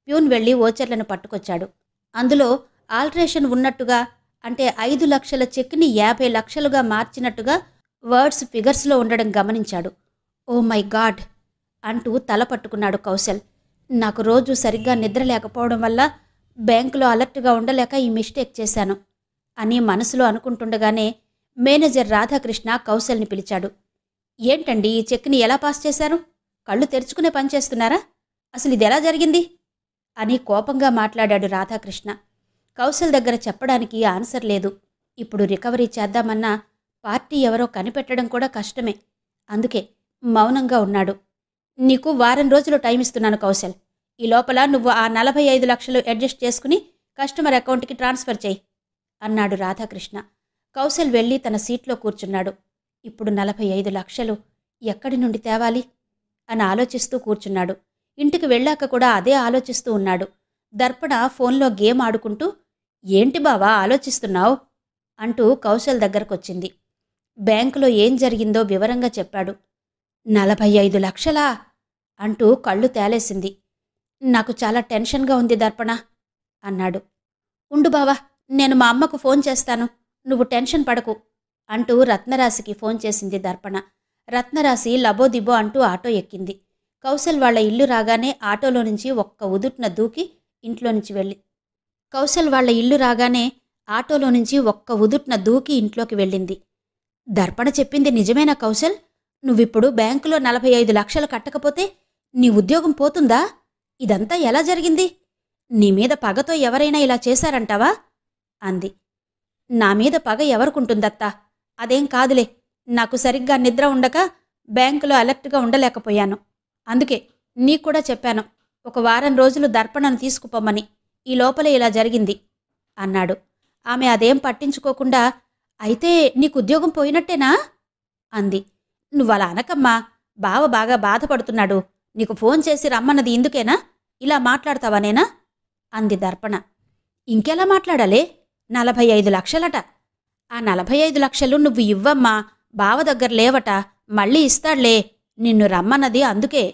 ప్యూన్ వెళ్లి ఓచర్లను పట్టుకొచ్చాడు. అందులో ఆల్టరేషన్ ఉన్నట్టుగా, అంటే 5 లక్షల చెక్ని 50 లక్షలుగా మార్చినట్టుగా వర్డ్స్ ఫిగర్స్లో ఉండడం గమనించాడు. ఓ మై గాడ్ అంటూ తల పట్టుకున్నాడు కౌశల్. నాకు రోజు సరిగ్గా నిద్ర లేకపోవడం వల్ల బ్యాంకులో అలర్ట్గా ఉండలేక ఈ మిస్టేక్ చేశాను అని మనసులో అనుకుంటుండగానే మేనేజర్ రాధాకృష్ణ కౌశల్ని పిలిచాడు. ఏంటండి, ఈ చెక్ని ఎలా పాస్ చేశారు? కళ్ళు తెరుచుకునే పనిచేస్తున్నారా? అసలు ఇదెలా జరిగింది అని కోపంగా మాట్లాడాడు రాధాకృష్ణ. కౌశల్ దగ్గర చెప్పడానికి ఆన్సర్ లేదు. ఇప్పుడు రికవరీ చేద్దామన్నా పార్టీ ఎవరో కనిపెట్టడం కూడా కష్టమే. అందుకే మౌనంగా ఉన్నాడు. నీకు 1 వారం రోజులు టైం ఇస్తున్నాను కౌశల్. ఈ లోపల నువ్వు ఆ 45 లక్షలు అడ్జస్ట్ చేసుకుని కస్టమర్ అకౌంట్కి ట్రాన్స్ఫర్ చేయి అన్నాడు రాధాకృష్ణ. కౌశల్ వెళ్ళి తన సీట్లో కూర్చున్నాడు. ఇప్పుడు 45 లక్షలు ఎక్కడి నుండి తేవాలి అని ఆలోచిస్తూ కూర్చున్నాడు. ఇంటికి వెళ్ళాక కూడా అదే ఆలోచిస్తూ ఉన్నాడు. దర్పణ ఫోన్లో గేమ్ ఆడుకుంటూ, ఏంటి బావా ఆలోచిస్తున్నావు అంటూ కౌశల్ దగ్గరకొచ్చింది. బ్యాంకులో ఏం జరిగిందో వివరంగా చెప్పాడు. 45 లక్షలా అంటూ కళ్ళు తేలేసింది. నాకు చాలా టెన్షన్గా ఉంది దర్పణ అన్నాడు. ఉండు బావా, నేను మా అమ్మకు ఫోన్ చేస్తాను, నువ్వు టెన్షన్ పడకు అంటూ రత్నరాశికి ఫోన్ చేసింది దర్పణ. రత్నరాశి లబోదిబో అంటూ ఆటో ఎక్కింది. కౌశల్ వాళ్ల ఇల్లు రాగానే ఆటోలో నుంచి ఒక్క ఉదుట్న దూకి ఇంట్లో నుంచి ఇంట్లోకి వెళ్ళింది. దర్పణ చెప్పింది నిజమేనా కౌశల్? నువ్విప్పుడు బ్యాంకులో 45 లక్షలు కట్టకపోతే నీ ఉద్యోగం పోతుందా? ఇదంతా ఎలా జరిగింది? నీ మీద పగతో ఎవరైనా ఇలా చేశారంటావా? అంది. నా మీద పగ ఎవరుకుంటుందత్తా? అదేం కాదులే, నాకు సరిగ్గా నిద్ర ఉండక బ్యాంకులో అలర్ట్గా ఉండలేకపోయాను. అందుకే నీకూడా చెప్పాను, ఒక వారం రోజులు దర్పణను తీసుకుపోమ్మని. ఈ లోపలే ఇలా జరిగింది అన్నాడు. ఆమె అదేం పట్టించుకోకుండా, అయితే నీకు ఉద్యోగం పోయినట్టేనా అంది. నువ్వలా అనకమ్మా, బావ బాగా బాధపడుతున్నాడు. నీకు ఫోన్ చేసి రమ్మన్నది ఇందుకేనా? ఇలా మాట్లాడతావా నేనా అంది దర్పణ. ఇంకెలా మాట్లాడాలే? 45 లక్షలట. ఆ 45 లక్షలు నువ్వు ఇవ్వమ్మా, బావ దగ్గర లేవట, మళ్ళీ ఇస్తాడ్లే, నిన్ను రమ్మన్నది అందుకే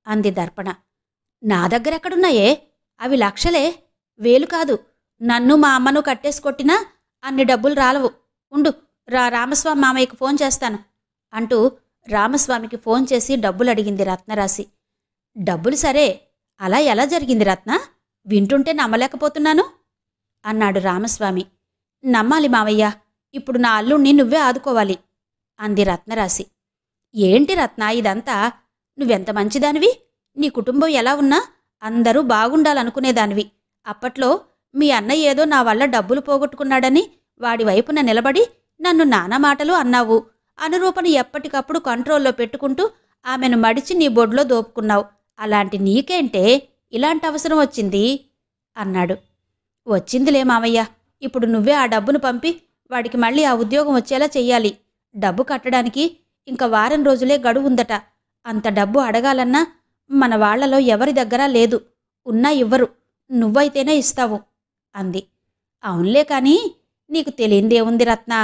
అంది దర్పణ. నా దగ్గరెక్కడున్నాయే? అవి లక్షలే, వేలు కాదు. నన్ను మా అమ్మను కట్టేసుకొట్టినా అన్ని డబ్బులు రాలవు. ఉండు, రామస్వామి మామయ్యకు ఫోన్ చేస్తాను అంటూ రామస్వామికి ఫోన్ చేసి డబ్బులు అడిగింది రత్నరాశి. డబ్బులు సరే, అలా ఎలా జరిగింది రత్న? వింటుంటే నమ్మలేకపోతున్నాను అన్నాడు రామస్వామి. నమ్మాలి మావయ్య, ఇప్పుడు నా అల్లుణ్ణి నువ్వే ఆదుకోవాలి అంది రత్నరాశి. ఏంటి రత్న ఇదంతా? నువ్వెంత మంచిదానివి, నీ కుటుంబం ఎలా ఉన్నా అందరూ బాగుండాలనుకునేదానివి. అప్పట్లో మీ అన్నయ్య ఏదో నా వల్ల డబ్బులు పోగొట్టుకున్నాడని వాడి వైపున నిలబడి నన్ను నానా మాటలు అన్నావు. అనురూపను ఎప్పటికప్పుడు కంట్రోల్లో పెట్టుకుంటూ ఆమెను మడిచి నీ బొడ్లో దోపుకున్నావు. అలాంటి నీకేంటే ఇలాంటి అవసరం వచ్చింది అన్నాడు. వచ్చిందిలే మావయ్య, ఇప్పుడు నువ్వే ఆ డబ్బును పంపి వాడికి మళ్ళీ ఆ ఉద్యోగం వచ్చేలా చెయ్యాలి. డబ్బు కట్టడానికి ఇంక వారం రోజులే గడువుందట. అంత డబ్బు అడగాలన్నా మన వాళ్లలో ఎవరి దగ్గర లేదు, ఉన్నా ఇవ్వరు, నువ్వైతేనే ఇస్తావు అంది. అవునులే కాని నీకు తెలియందేముంది రత్న,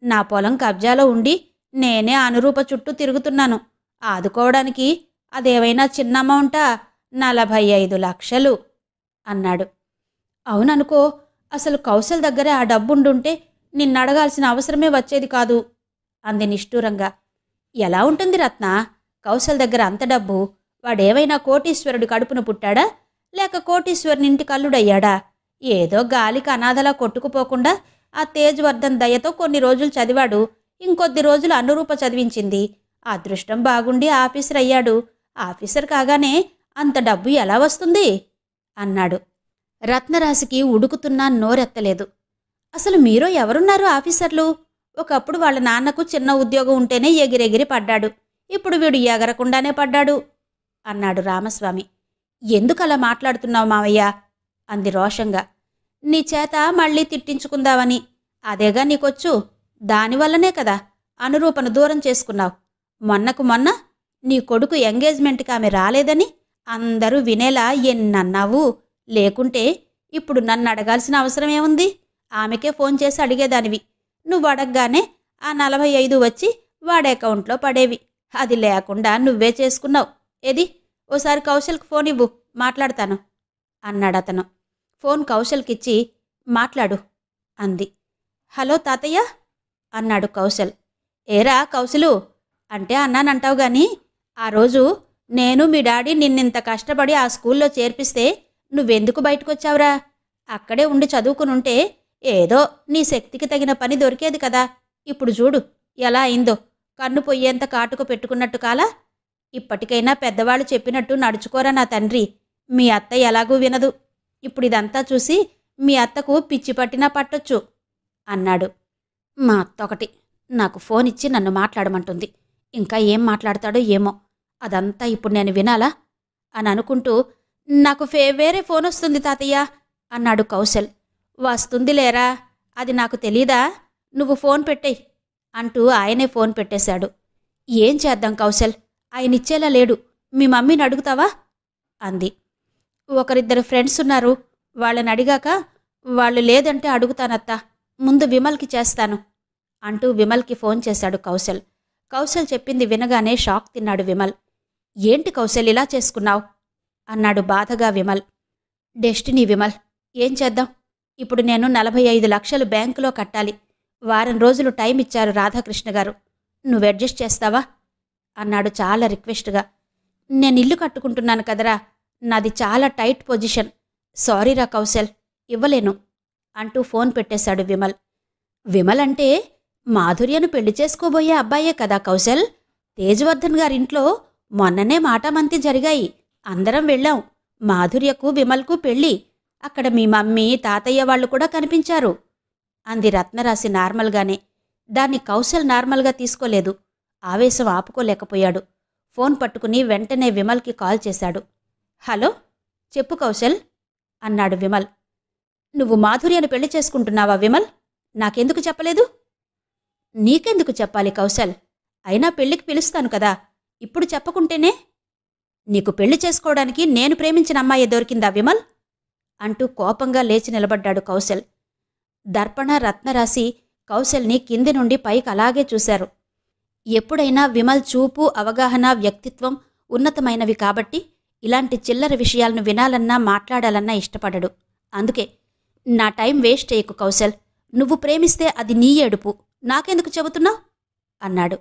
నా పొలం కబ్జాలో ఉండి నేనే అనురూప చుట్టూ తిరుగుతున్నాను. ఆదుకోవడానికి అదేవైనా చిన్న అమౌంటా? 45 లక్షలు అన్నాడు. అవుననుకో, అసలు కౌశల్ దగ్గర ఆ డబ్బుండుంటే నిన్నడగాల్సిన అవసరమే వచ్చేది కాదు అంది నిష్ఠూరంగా. ఎలా ఉంటుంది రత్న, కౌశల్ దగ్గర అంత డబ్బు? వాడేవైనా కోటీశ్వరుడి కడుపున పుట్టాడా, లేక కోటీశ్వరునింటి కల్లుడయ్యాడా? ఏదో గాలికి అనాథలా కొట్టుకుపోకుండా ఆ తేజ్వర్ధన్ దయతో కొన్ని రోజులు చదివాడు, ఇంకొద్ది రోజులు అనురూప చదివించింది. అదృష్టం బాగుండి ఆఫీసర్ అయ్యాడు. ఆఫీసర్ కాగానే అంత డబ్బు ఎలా వస్తుంది అన్నాడు. రత్నరాశికి ఉడుకుతున్నా నోరెత్తలేదు. అసలు మీరో ఎవరున్నారు ఆఫీసర్లు? ఒకప్పుడు వాళ్ళ నాన్నకు చిన్న ఉద్యోగం ఉంటేనే ఎగిరెగిరి పడ్డాడు, ఇప్పుడు వీడు ఎగరకుండానే పడ్డాడు అన్నాడు రామస్వామి. ఎందుకలా మాట్లాడుతున్నావు మావయ్య అంది రోషంగా. నీ చేత మళ్ళీ తిట్టించుకుందావని. అదేగా నీకొచ్చు, దానివల్లనే కదా అనురూపను దూరం చేసుకున్నావు. మొన్నకు మొన్న నీ కొడుకు ఎంగేజ్మెంట్కి ఆమె రాలేదని అందరూ వినేలా ఎన్నన్నావు. లేకుంటే ఇప్పుడు నన్ను అడగాల్సిన అవసరమేముంది? ఆమెకే ఫోన్ చేసి అడిగేదానివి. నువ్వు అడగగానే ఆ 45 వచ్చి వాడి అకౌంట్లో పడేవి. అది లేకుండా నువ్వే చేసుకున్నావు. ఏది, ఓసారి కౌశల్కి ఫోన్ ఇవ్వు, మాట్లాడతాను అన్నాడతను. ఫోన్ కౌశల్కిచ్చి మాట్లాడు అంది. హలో తాతయ్య అన్నాడు కౌశల్. ఏరా కౌశలు అంటే అన్నానంటావు గాని, ఆ రోజు నేను మీ డాడీ నిన్నింత కష్టపడి ఆ స్కూల్లో చేర్పిస్తే నువ్వెందుకు బయటకొచ్చావురా? అక్కడే ఉండి చదువుకునుంటే ఏదో నీ శక్తికి తగిన పని దొరికేది కదా. ఇప్పుడు చూడు ఎలా అయిందో, కన్ను పొయ్యేంత కాటుకు పెట్టుకున్నట్టు కాలా? ఇప్పటికైనా పెద్దవాళ్ళు చెప్పినట్టు నడుచుకోరా నా తండ్రి. మీ అత్త ఎలాగూ వినదు. ఇప్పుడు ఇదంతా చూసి మీ అత్తకు పిచ్చి పట్టినా పట్టొచ్చు అన్నాడు. మా అత్త ఒకటి నాకు ఫోన్ ఇచ్చి నన్ను మాట్లాడమంటుంది. ఇంకా ఏం మాట్లాడతాడో ఏమో, అదంతా ఇప్పుడు నేను వినాలా అని అనుకుంటూ, నాకు వేరే ఫోన్ వస్తుంది తాతయ్య అన్నాడు కౌశల్. వస్తుంది లేరా, అది నాకు తెలీదా? నువ్వు ఫోన్ పెట్టేయ్ అంటూ ఆయనే ఫోన్ పెట్టేశాడు. ఏం చేద్దాం కౌశల్, ఆయన ఇచ్చేలా లేడు, మీ మమ్మీని అడుగుతావా అంది. ఒకరిద్దరు ఫ్రెండ్స్ ఉన్నారు, వాళ్ళని అడిగాక వాళ్ళు లేదంటే అడుగుతానత్తా, ముందు విమల్కి చేస్తాను అంటూ విమల్కి ఫోన్ చేశాడు కౌశల్. కౌశల్ చెప్పింది వినగానే షాక్ తిన్నాడు విమల్. ఏంటి కౌశల్ ఇలా చేసుకున్నావు అన్నాడు బాధగా విమల్. డెస్టినీ విమల్, ఏం చేద్దాం, ఇప్పుడు నేను 45 లక్షలు బ్యాంకులో కట్టాలి. వారం రోజులు టైం ఇచ్చారు రాధాకృష్ణ గారు. నువ్వు అడ్జస్ట్ చేస్తావా అన్నాడు చాలా రిక్వెస్ట్గా. నేను ఇల్లు కట్టుకుంటున్నాను కదరా, నాది చాలా టైట్ పొజిషన్. సారీరా కౌశల్, ఇవ్వలేను అంటూ ఫోన్ పెట్టేశాడు విమల్. విమల్ అంటే మాధుర్యను పెళ్లి చేసుకోబోయే అబ్బాయే కదా కౌశల్. తేజవర్ధన్ గారింట్లో మొన్ననే మాటామంతి జరిగాయి. అందరం వెళ్ళాం. మాధుర్యకు విమల్కు పెళ్ళి. అక్కడ మీ మమ్మీ తాతయ్య వాళ్ళు కూడా కనిపించారు అంది రత్నరాశి నార్మల్గానే. దాన్ని కౌశల్ నార్మల్గా తీసుకోలేదు. ఆవేశం ఆపుకోలేకపోయాడు. ఫోన్ పట్టుకుని వెంటనే విమల్కి కాల్ చేశాడు. హలో, చెప్పు కౌశల్ అన్నాడు విమల్. నువ్వు మాధుర్యను పెళ్లి చేసుకుంటున్నావా విమల్? నాకెందుకు చెప్పలేదు? నీకెందుకు చెప్పాలి కౌశల్? అయినా పెళ్లికి పిలుస్తాను కదా, ఇప్పుడు చెప్పకుంటేనే. నీకు పెళ్లి చేసుకోవడానికి నేను ప్రేమించిన అమ్మాయి దొరికిందా విమల్ అంటూ కోపంగా లేచి నిలబడ్డాడు కౌశల్. దర్పణ రత్నరాశి కౌశల్ని కింది నుండి పైకి అలాగే చూశారు. ఎప్పుడైనా విమల్ చూపు, అవగాహన, వ్యక్తిత్వం ఉన్నతమైనవి కాబట్టి ఇలాంటి చిల్లర విషయాలను వినాలన్నా మాట్లాడాలన్నా ఇష్టపడడు. అందుకే నా టైం వేస్ట్ చేయకు కౌశల్. నువ్వు ప్రేమిస్తే అది నీ ఏడుపు, నాకెందుకు చెబుతున్నావు అన్నాడు.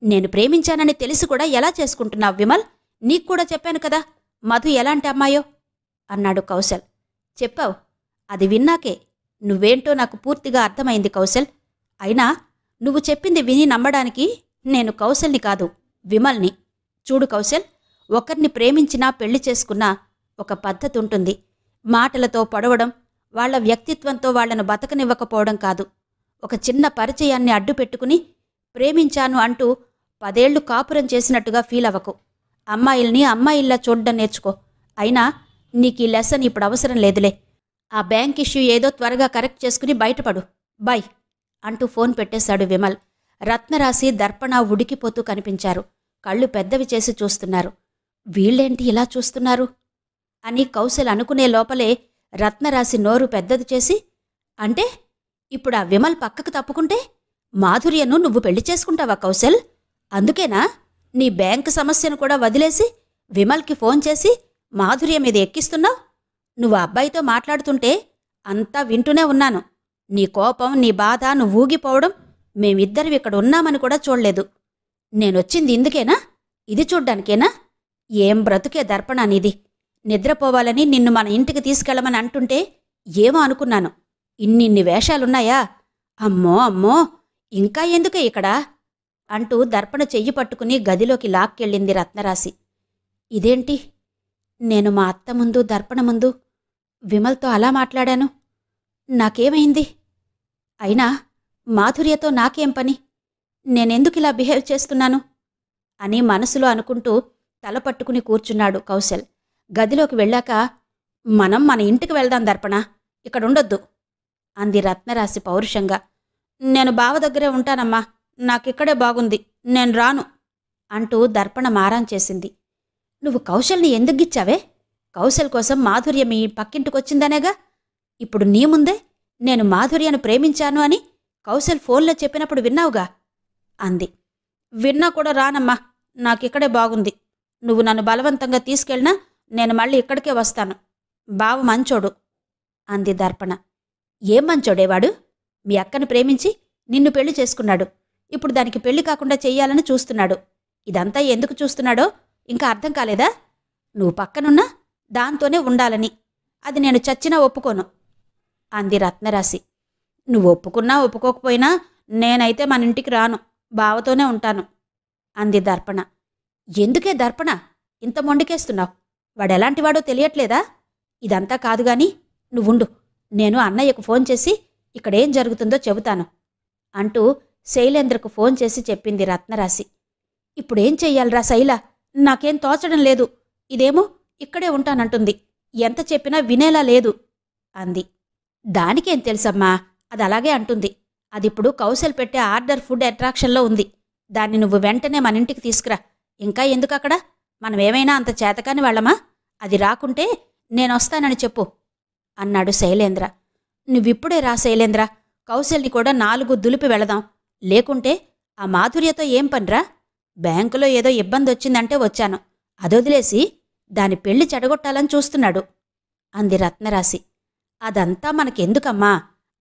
నేను ప్రేమించానని తెలిసి కూడా ఎలా చేసుకుంటున్నావు విమల్? నీకు కూడా చెప్పాను కదా మధు ఎలాంటి అమ్మాయో అన్నాడు కౌశల్. చెప్పావు, అది విన్నాకే నువ్వేంటో నాకు పూర్తిగా అర్థమైంది కౌశల్. అయినా నువ్వు చెప్పింది విని నమ్మడానికి నేను కౌశల్ని కాదు, విమల్ని. చూడు కౌశల్, ఒకరిని ప్రేమించినా పెళ్లి చేసుకున్నా ఒక పద్ధతి ఉంటుంది. మాటలతో పొడవడం, వాళ్ల వ్యక్తిత్వంతో వాళ్లను బతకనివ్వకపోవడం కాదు. ఒక చిన్న పరిచయాన్ని అడ్డు పెట్టుకుని ప్రేమించాను అంటూ 10 ఏళ్లు కాపురం చేసినట్టుగా ఫీల్ అవ్వకు. అమ్మాయిల్ని అమ్మాయిల్లా చూడ్డం నేర్చుకో. అయినా నీకీ లెసన్ ఇప్పుడు అవసరం లేదులే. ఆ బ్యాంక్ ఇష్యూ ఏదో త్వరగా కరెక్ట్ చేసుకుని బయటపడు. బాయ్ అంటూ ఫోన్ పెట్టేశాడు విమల్. రత్నరాశి, దర్పణ ఉడికిపోతూ కనిపించారు. కళ్ళు పెద్దవి చేసి చూస్తున్నారు. వీళ్ళేంటి ఇలా చూస్తున్నారు అని కౌశల్ అనుకునే లోపలే రత్నరాశి నోరు పెద్దది చేసి, అంటే ఇప్పుడు ఆ విమల్ పక్కకు తప్పుకుంటే మాధుర్యను నువ్వు పెళ్లి చేసుకుంటావా కౌశల్? అందుకేనా నీ బ్యాంకు సమస్యను కూడా వదిలేసి విమల్కి ఫోన్ చేసి మాధుర్య మీద ఎక్కిస్తున్నావు? నువ్వు అబ్బాయితో మాట్లాడుతుంటే అంతా వింటూనే ఉన్నాను. నీ కోపం, నీ బాధ, నువ్వు ఊగిపోవడం మేమిద్దరం ఇక్కడ ఉన్నామని కూడా చూడలేదు. నేనొచ్చింది ఇందుకేనా? ఇది చూడ్డానికేనా? ఏం బ్రతుకే దర్పణ నీది. నిద్రపోవాలని నిన్ను మన ఇంటికి తీసుకెళ్లమని అంటుంటే ఏమో అనుకున్నాను. ఇన్నిన్ని వేషాలున్నాయా? అమ్మో అమ్మో, ఇంకా ఎందుకే ఇక్కడ అంటూ దర్పణ చెయ్యి పట్టుకుని గదిలోకి లాక్కెళ్ళింది రత్నరాశి. ఇదేంటి, నేను మా అత్త ముందు, దర్పణ ముందు విమల్తో అలా మాట్లాడాను? నాకేమైంది? అయినా మాధుర్యతో నాకేం పని? నేనెందుకిలా బిహేవ్ చేస్తున్నాను అని మనసులో అనుకుంటూ తల పట్టుకుని కూర్చున్నాడు కౌశల్. గదిలోకి వెళ్ళాక, మనం మన ఇంటికి వెళ్దాం దర్పణ, ఇక్కడుండొద్దు అంది రత్నరాశి పౌరుషంగా. నేను బావ దగ్గరే ఉంటానమ్మా, నాకిక్కడే బాగుంది, నేను రాను అంటూ దర్పణ మారాం చేసింది. నువ్వు కౌశల్ని ఎందుకిచ్చావే? కౌశల్ కోసం మాధుర్య మీ పక్కింటికొచ్చిందనేగా. ఇప్పుడు నీ ముందే నేను మాధుర్యను ప్రేమించాను అని కౌశల్ ఫోన్లో చెప్పినప్పుడు విన్నావుగా అంది. విన్నా కూడా రానమ్మా, నాకిక్కడే బాగుంది. నువ్వు నన్ను బలవంతంగా తీసుకెళ్ళినా నేను మళ్ళీ ఇక్కడికే వస్తాను. బావ మంచోడు అంది దర్పణ. ఏం మంచోడేవాడు? మీ అక్కను ప్రేమించి నిన్ను పెళ్లి చేసుకున్నాడు. ఇప్పుడు దానికి పెళ్లి కాకుండా చెయ్యాలని చూస్తున్నాడు. ఇదంతా ఎందుకు చూస్తున్నాడో ఇంకా అర్థం కాలేదా? నువ్వు పక్కనున్నా దాంతోనే ఉండాలని. అది నేను చచ్చినా ఒప్పుకోను అంది రత్నరాశి. నువ్వు ఒప్పుకున్నా ఒప్పుకోకపోయినా నేనైతే మన ఇంటికి రాను, బావతోనే ఉంటాను అంది దర్పణ. ఎందుకే దర్పణ ఇంత మొండికేస్తున్నావు? వాడెలాంటివాడో తెలియట్లేదా? ఇదంతా కాదుగాని నువ్వుండు, నేను అన్నయ్యకు ఫోన్ చేసి ఇక్కడేం జరుగుతుందో చెబుతాను అంటూ శైలేంద్రకు ఫోన్ చేసి చెప్పింది రత్నరాశి. ఇప్పుడేం చెయ్యాలరా శైల? నాకేం తోచడం లేదు. ఇదేమో ఇక్కడే ఉంటానంటుంది, ఎంత చెప్పినా వినేలా లేదు అంది. దానికేం తెలుసమ్మా, అది అలాగే అంటుంది. అదిప్పుడు కౌశల్ పెట్టే ఆర్డర్ ఫుడ్ అట్రాక్షన్లో ఉంది. దాన్ని నువ్వు వెంటనే మన ఇంటికి తీసుకురా. ఇంకా ఎందుకక్కడ? మనమేమైనా అంత చేతకాని వాళ్ళమా? అది రాకుంటే నేనొస్తానని చెప్పు అన్నాడు శైలేంద్ర. నువ్విప్పుడే రా శైలేంద్ర, కౌశల్ని కూడా 4 దులిపి వెళదాం. లేకుంటే ఆ మాధుర్యతో ఏం పనిరా? బ్యాంకులో ఏదో ఇబ్బందొచ్చిందంటే వచ్చాను, అదొదిలేసి దాని పెళ్లి చెడగొట్టాలని చూస్తున్నాడు అంది రత్నరాశి. అదంతా మనకెందుకమ్మా?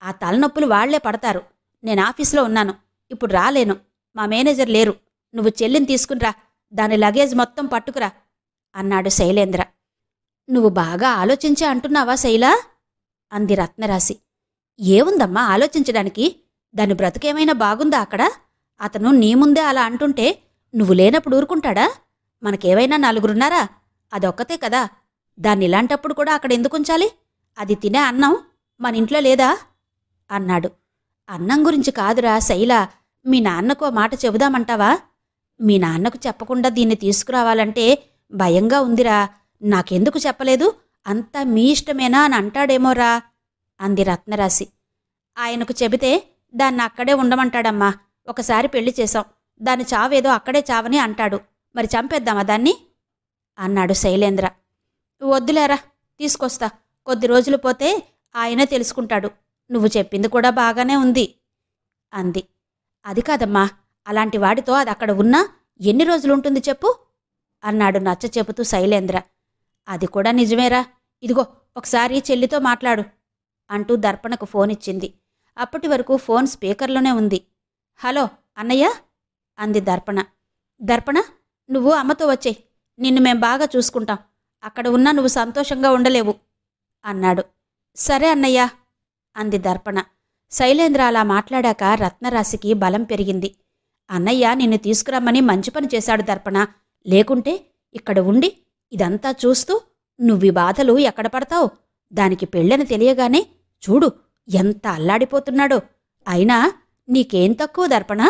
ఆ తలనొప్పులు వాళ్లే పడతారు. నేను ఆఫీసులో ఉన్నాను, ఇప్పుడు రాలేను. మా మేనేజర్ లేరు. నువ్వు చెల్లిని తీసుకునిరా, దాని లగేజ్ మొత్తం పట్టుకురా అన్నాడు శైలేంద్ర. నువ్వు బాగా ఆలోచించే అంటున్నావా శైలా? అంది రత్నరాశి. ఏముందమ్మా ఆలోచించడానికి? దాని బ్రతుకేమైనా బాగుందా అక్కడ? అతను నీ ముందే అలా అంటుంటే నువ్వు లేనప్పుడు ఊరుకుంటాడా? మనకేవైనా నలుగురున్నారా? అదొక్కతే కదా. దాన్నిలాంటప్పుడు కూడా అక్కడెందుకుంచాలి? అది తినే అన్నం మన ఇంట్లో లేదా? అన్నాడు. అన్నం గురించి కాదురా శైలా, మీ నాన్నకు ఆ మాట చెబుదామంటావా? మీ నాన్నకు చెప్పకుండా దీన్ని తీసుకురావాలంటే భయంగా ఉందిరా. నాకెందుకు చెప్పలేదు? అంతా మీ ఇష్టమేనా అని అంటాడేమోరా అంది రత్నరాశి. ఆయనకు చెబితే దాన్ని అక్కడే ఉండమంటాడమ్మా. ఒకసారి పెళ్లి చేశాం, దాని చావేదో అక్కడే చావని అంటాడు. మరి చంపేద్దామా దాన్ని? అన్నాడు శైలేంద్ర. వద్దులేరా, తీసుకొస్తా. కొద్ది రోజులు పోతే ఆయనే తెలుసుకుంటాడు. నువ్వు చెప్పింది కూడా బాగానే ఉంది అంది. అది కాదమ్మా, అలాంటి వాడితో అది అక్కడ ఉన్నా ఎన్ని రోజులుంటుంది చెప్పు అన్నాడు నచ్చ చెబుతూ శైలేంద్ర. అది కూడా నిజమేరా. ఇదిగో ఒకసారి చెల్లితో మాట్లాడు అంటూ దర్పణకు ఫోనిచ్చింది. అప్పటి వరకు ఫోన్ స్పీకర్లోనే ఉంది. హలో అన్నయ్య అంది దర్పణ. దర్పణ, నువ్వు అమ్మతో వచ్చేయ్. నిన్ను మేం బాగా చూసుకుంటాం. అక్కడ ఉన్నా నువ్వు సంతోషంగా ఉండలేవు అన్నాడు. సరే అన్నయ్య అంది దర్పణ. శైలేంద్ర అలా మాట్లాడాక రత్నరాశికి బలం పెరిగింది. అన్నయ్య నిన్ను తీసుకురమ్మని మంచి పని చేశాడు దర్పణ. లేకుంటే ఇక్కడ ఉండి ఇదంతా చూస్తూ నువ్వి బాధలు ఎక్కడ పడతావు? దానికి పెళ్ళని తెలియగానే చూడు ఎంత అల్లాడిపోతున్నాడో. అయినా నీకేం తక్కువ దర్పణ?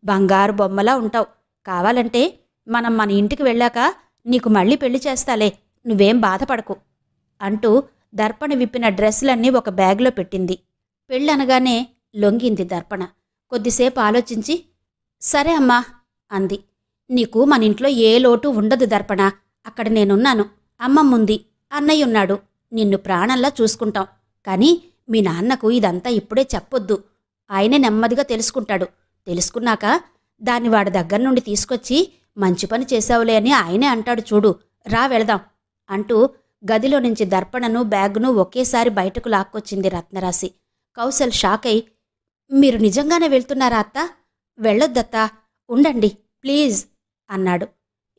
బంగారు బొమ్మలా ఉంటావు. కావాలంటే మనం మన ఇంటికి వెళ్ళాక నీకు మళ్ళీ పెళ్లి చేస్తాలే, నువ్వేం బాధపడకు అంటూ దర్పణ విప్పిన డ్రెస్సులన్నీ ఒక బ్యాగులో పెట్టింది. పెళ్ళనగానే లొంగింది దర్పణ. కొద్దిసేపు ఆలోచించి సరే అమ్మా అంది. నీకు మన ఇంట్లో ఏ లోటు ఉండదు దర్పణ. అక్కడ నేనున్నాను, అమ్మమ్ముంది, అన్నయ్యున్నాడు. నిన్ను ప్రాణంలా చూసుకుంటాం. కానీ మీ నాన్నకు ఇదంతా ఇప్పుడే చెప్పొద్దు. ఆయనే నెమ్మదిగా తెలుసుకుంటాడు. తెలుసుకున్నాక దాన్ని వాడి దగ్గర నుండి తీసుకొచ్చి మంచి పని చేశావులే అని ఆయనే అంటాడు చూడు. రా వెళదాం అంటూ గదిలో నుంచి దర్పణను బ్యాగును ఒకేసారి బయటకు లాక్కొచ్చింది రత్నరాశి. కౌశల్ షాక్ అయి, మీరు నిజంగానే వెళ్తున్నారా అత్తా? వెళ్ళొద్దత్తా, ఉండండి ప్లీజ్ అన్నాడు.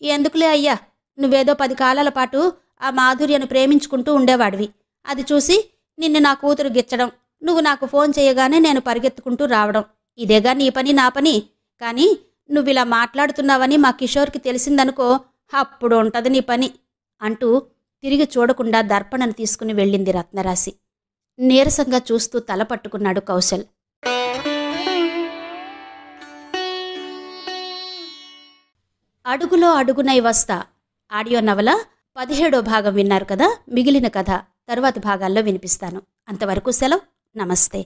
ఎందుకులే అయ్యా, నువ్వేదో 10 కాలాల పాటు ఆ మాధుర్యను ప్రేమించుకుంటూ ఉండేవాడివి. అది చూసి నిన్ను నా కూతురు గిచ్చడం, నువ్వు నాకు ఫోన్ చేయగానే నేను పరిగెత్తుకుంటూ రావడం, ఇదేగా నీ పని నా పని. కానీ నువ్విలా మాట్లాడుతున్నావని మా కిషోర్కి తెలిసిందనుకో, అప్పుడు ఉంటది నీ పని అంటూ తిరిగి చూడకుండా దర్పణను తీసుకుని వెళ్ళింది రత్నరాశి. నీరసంగా చూస్తూ తల పట్టుకున్నాడు కౌశల్. అడుగులో అడుగునై వస్తా ఆడియో నవల 17వ భాగం విన్నారు కదా. మిగిలిన కథ తరువాతి భాగాల్లో వినిపిస్తాను. అంతవరకు సెలవు. నమస్తే.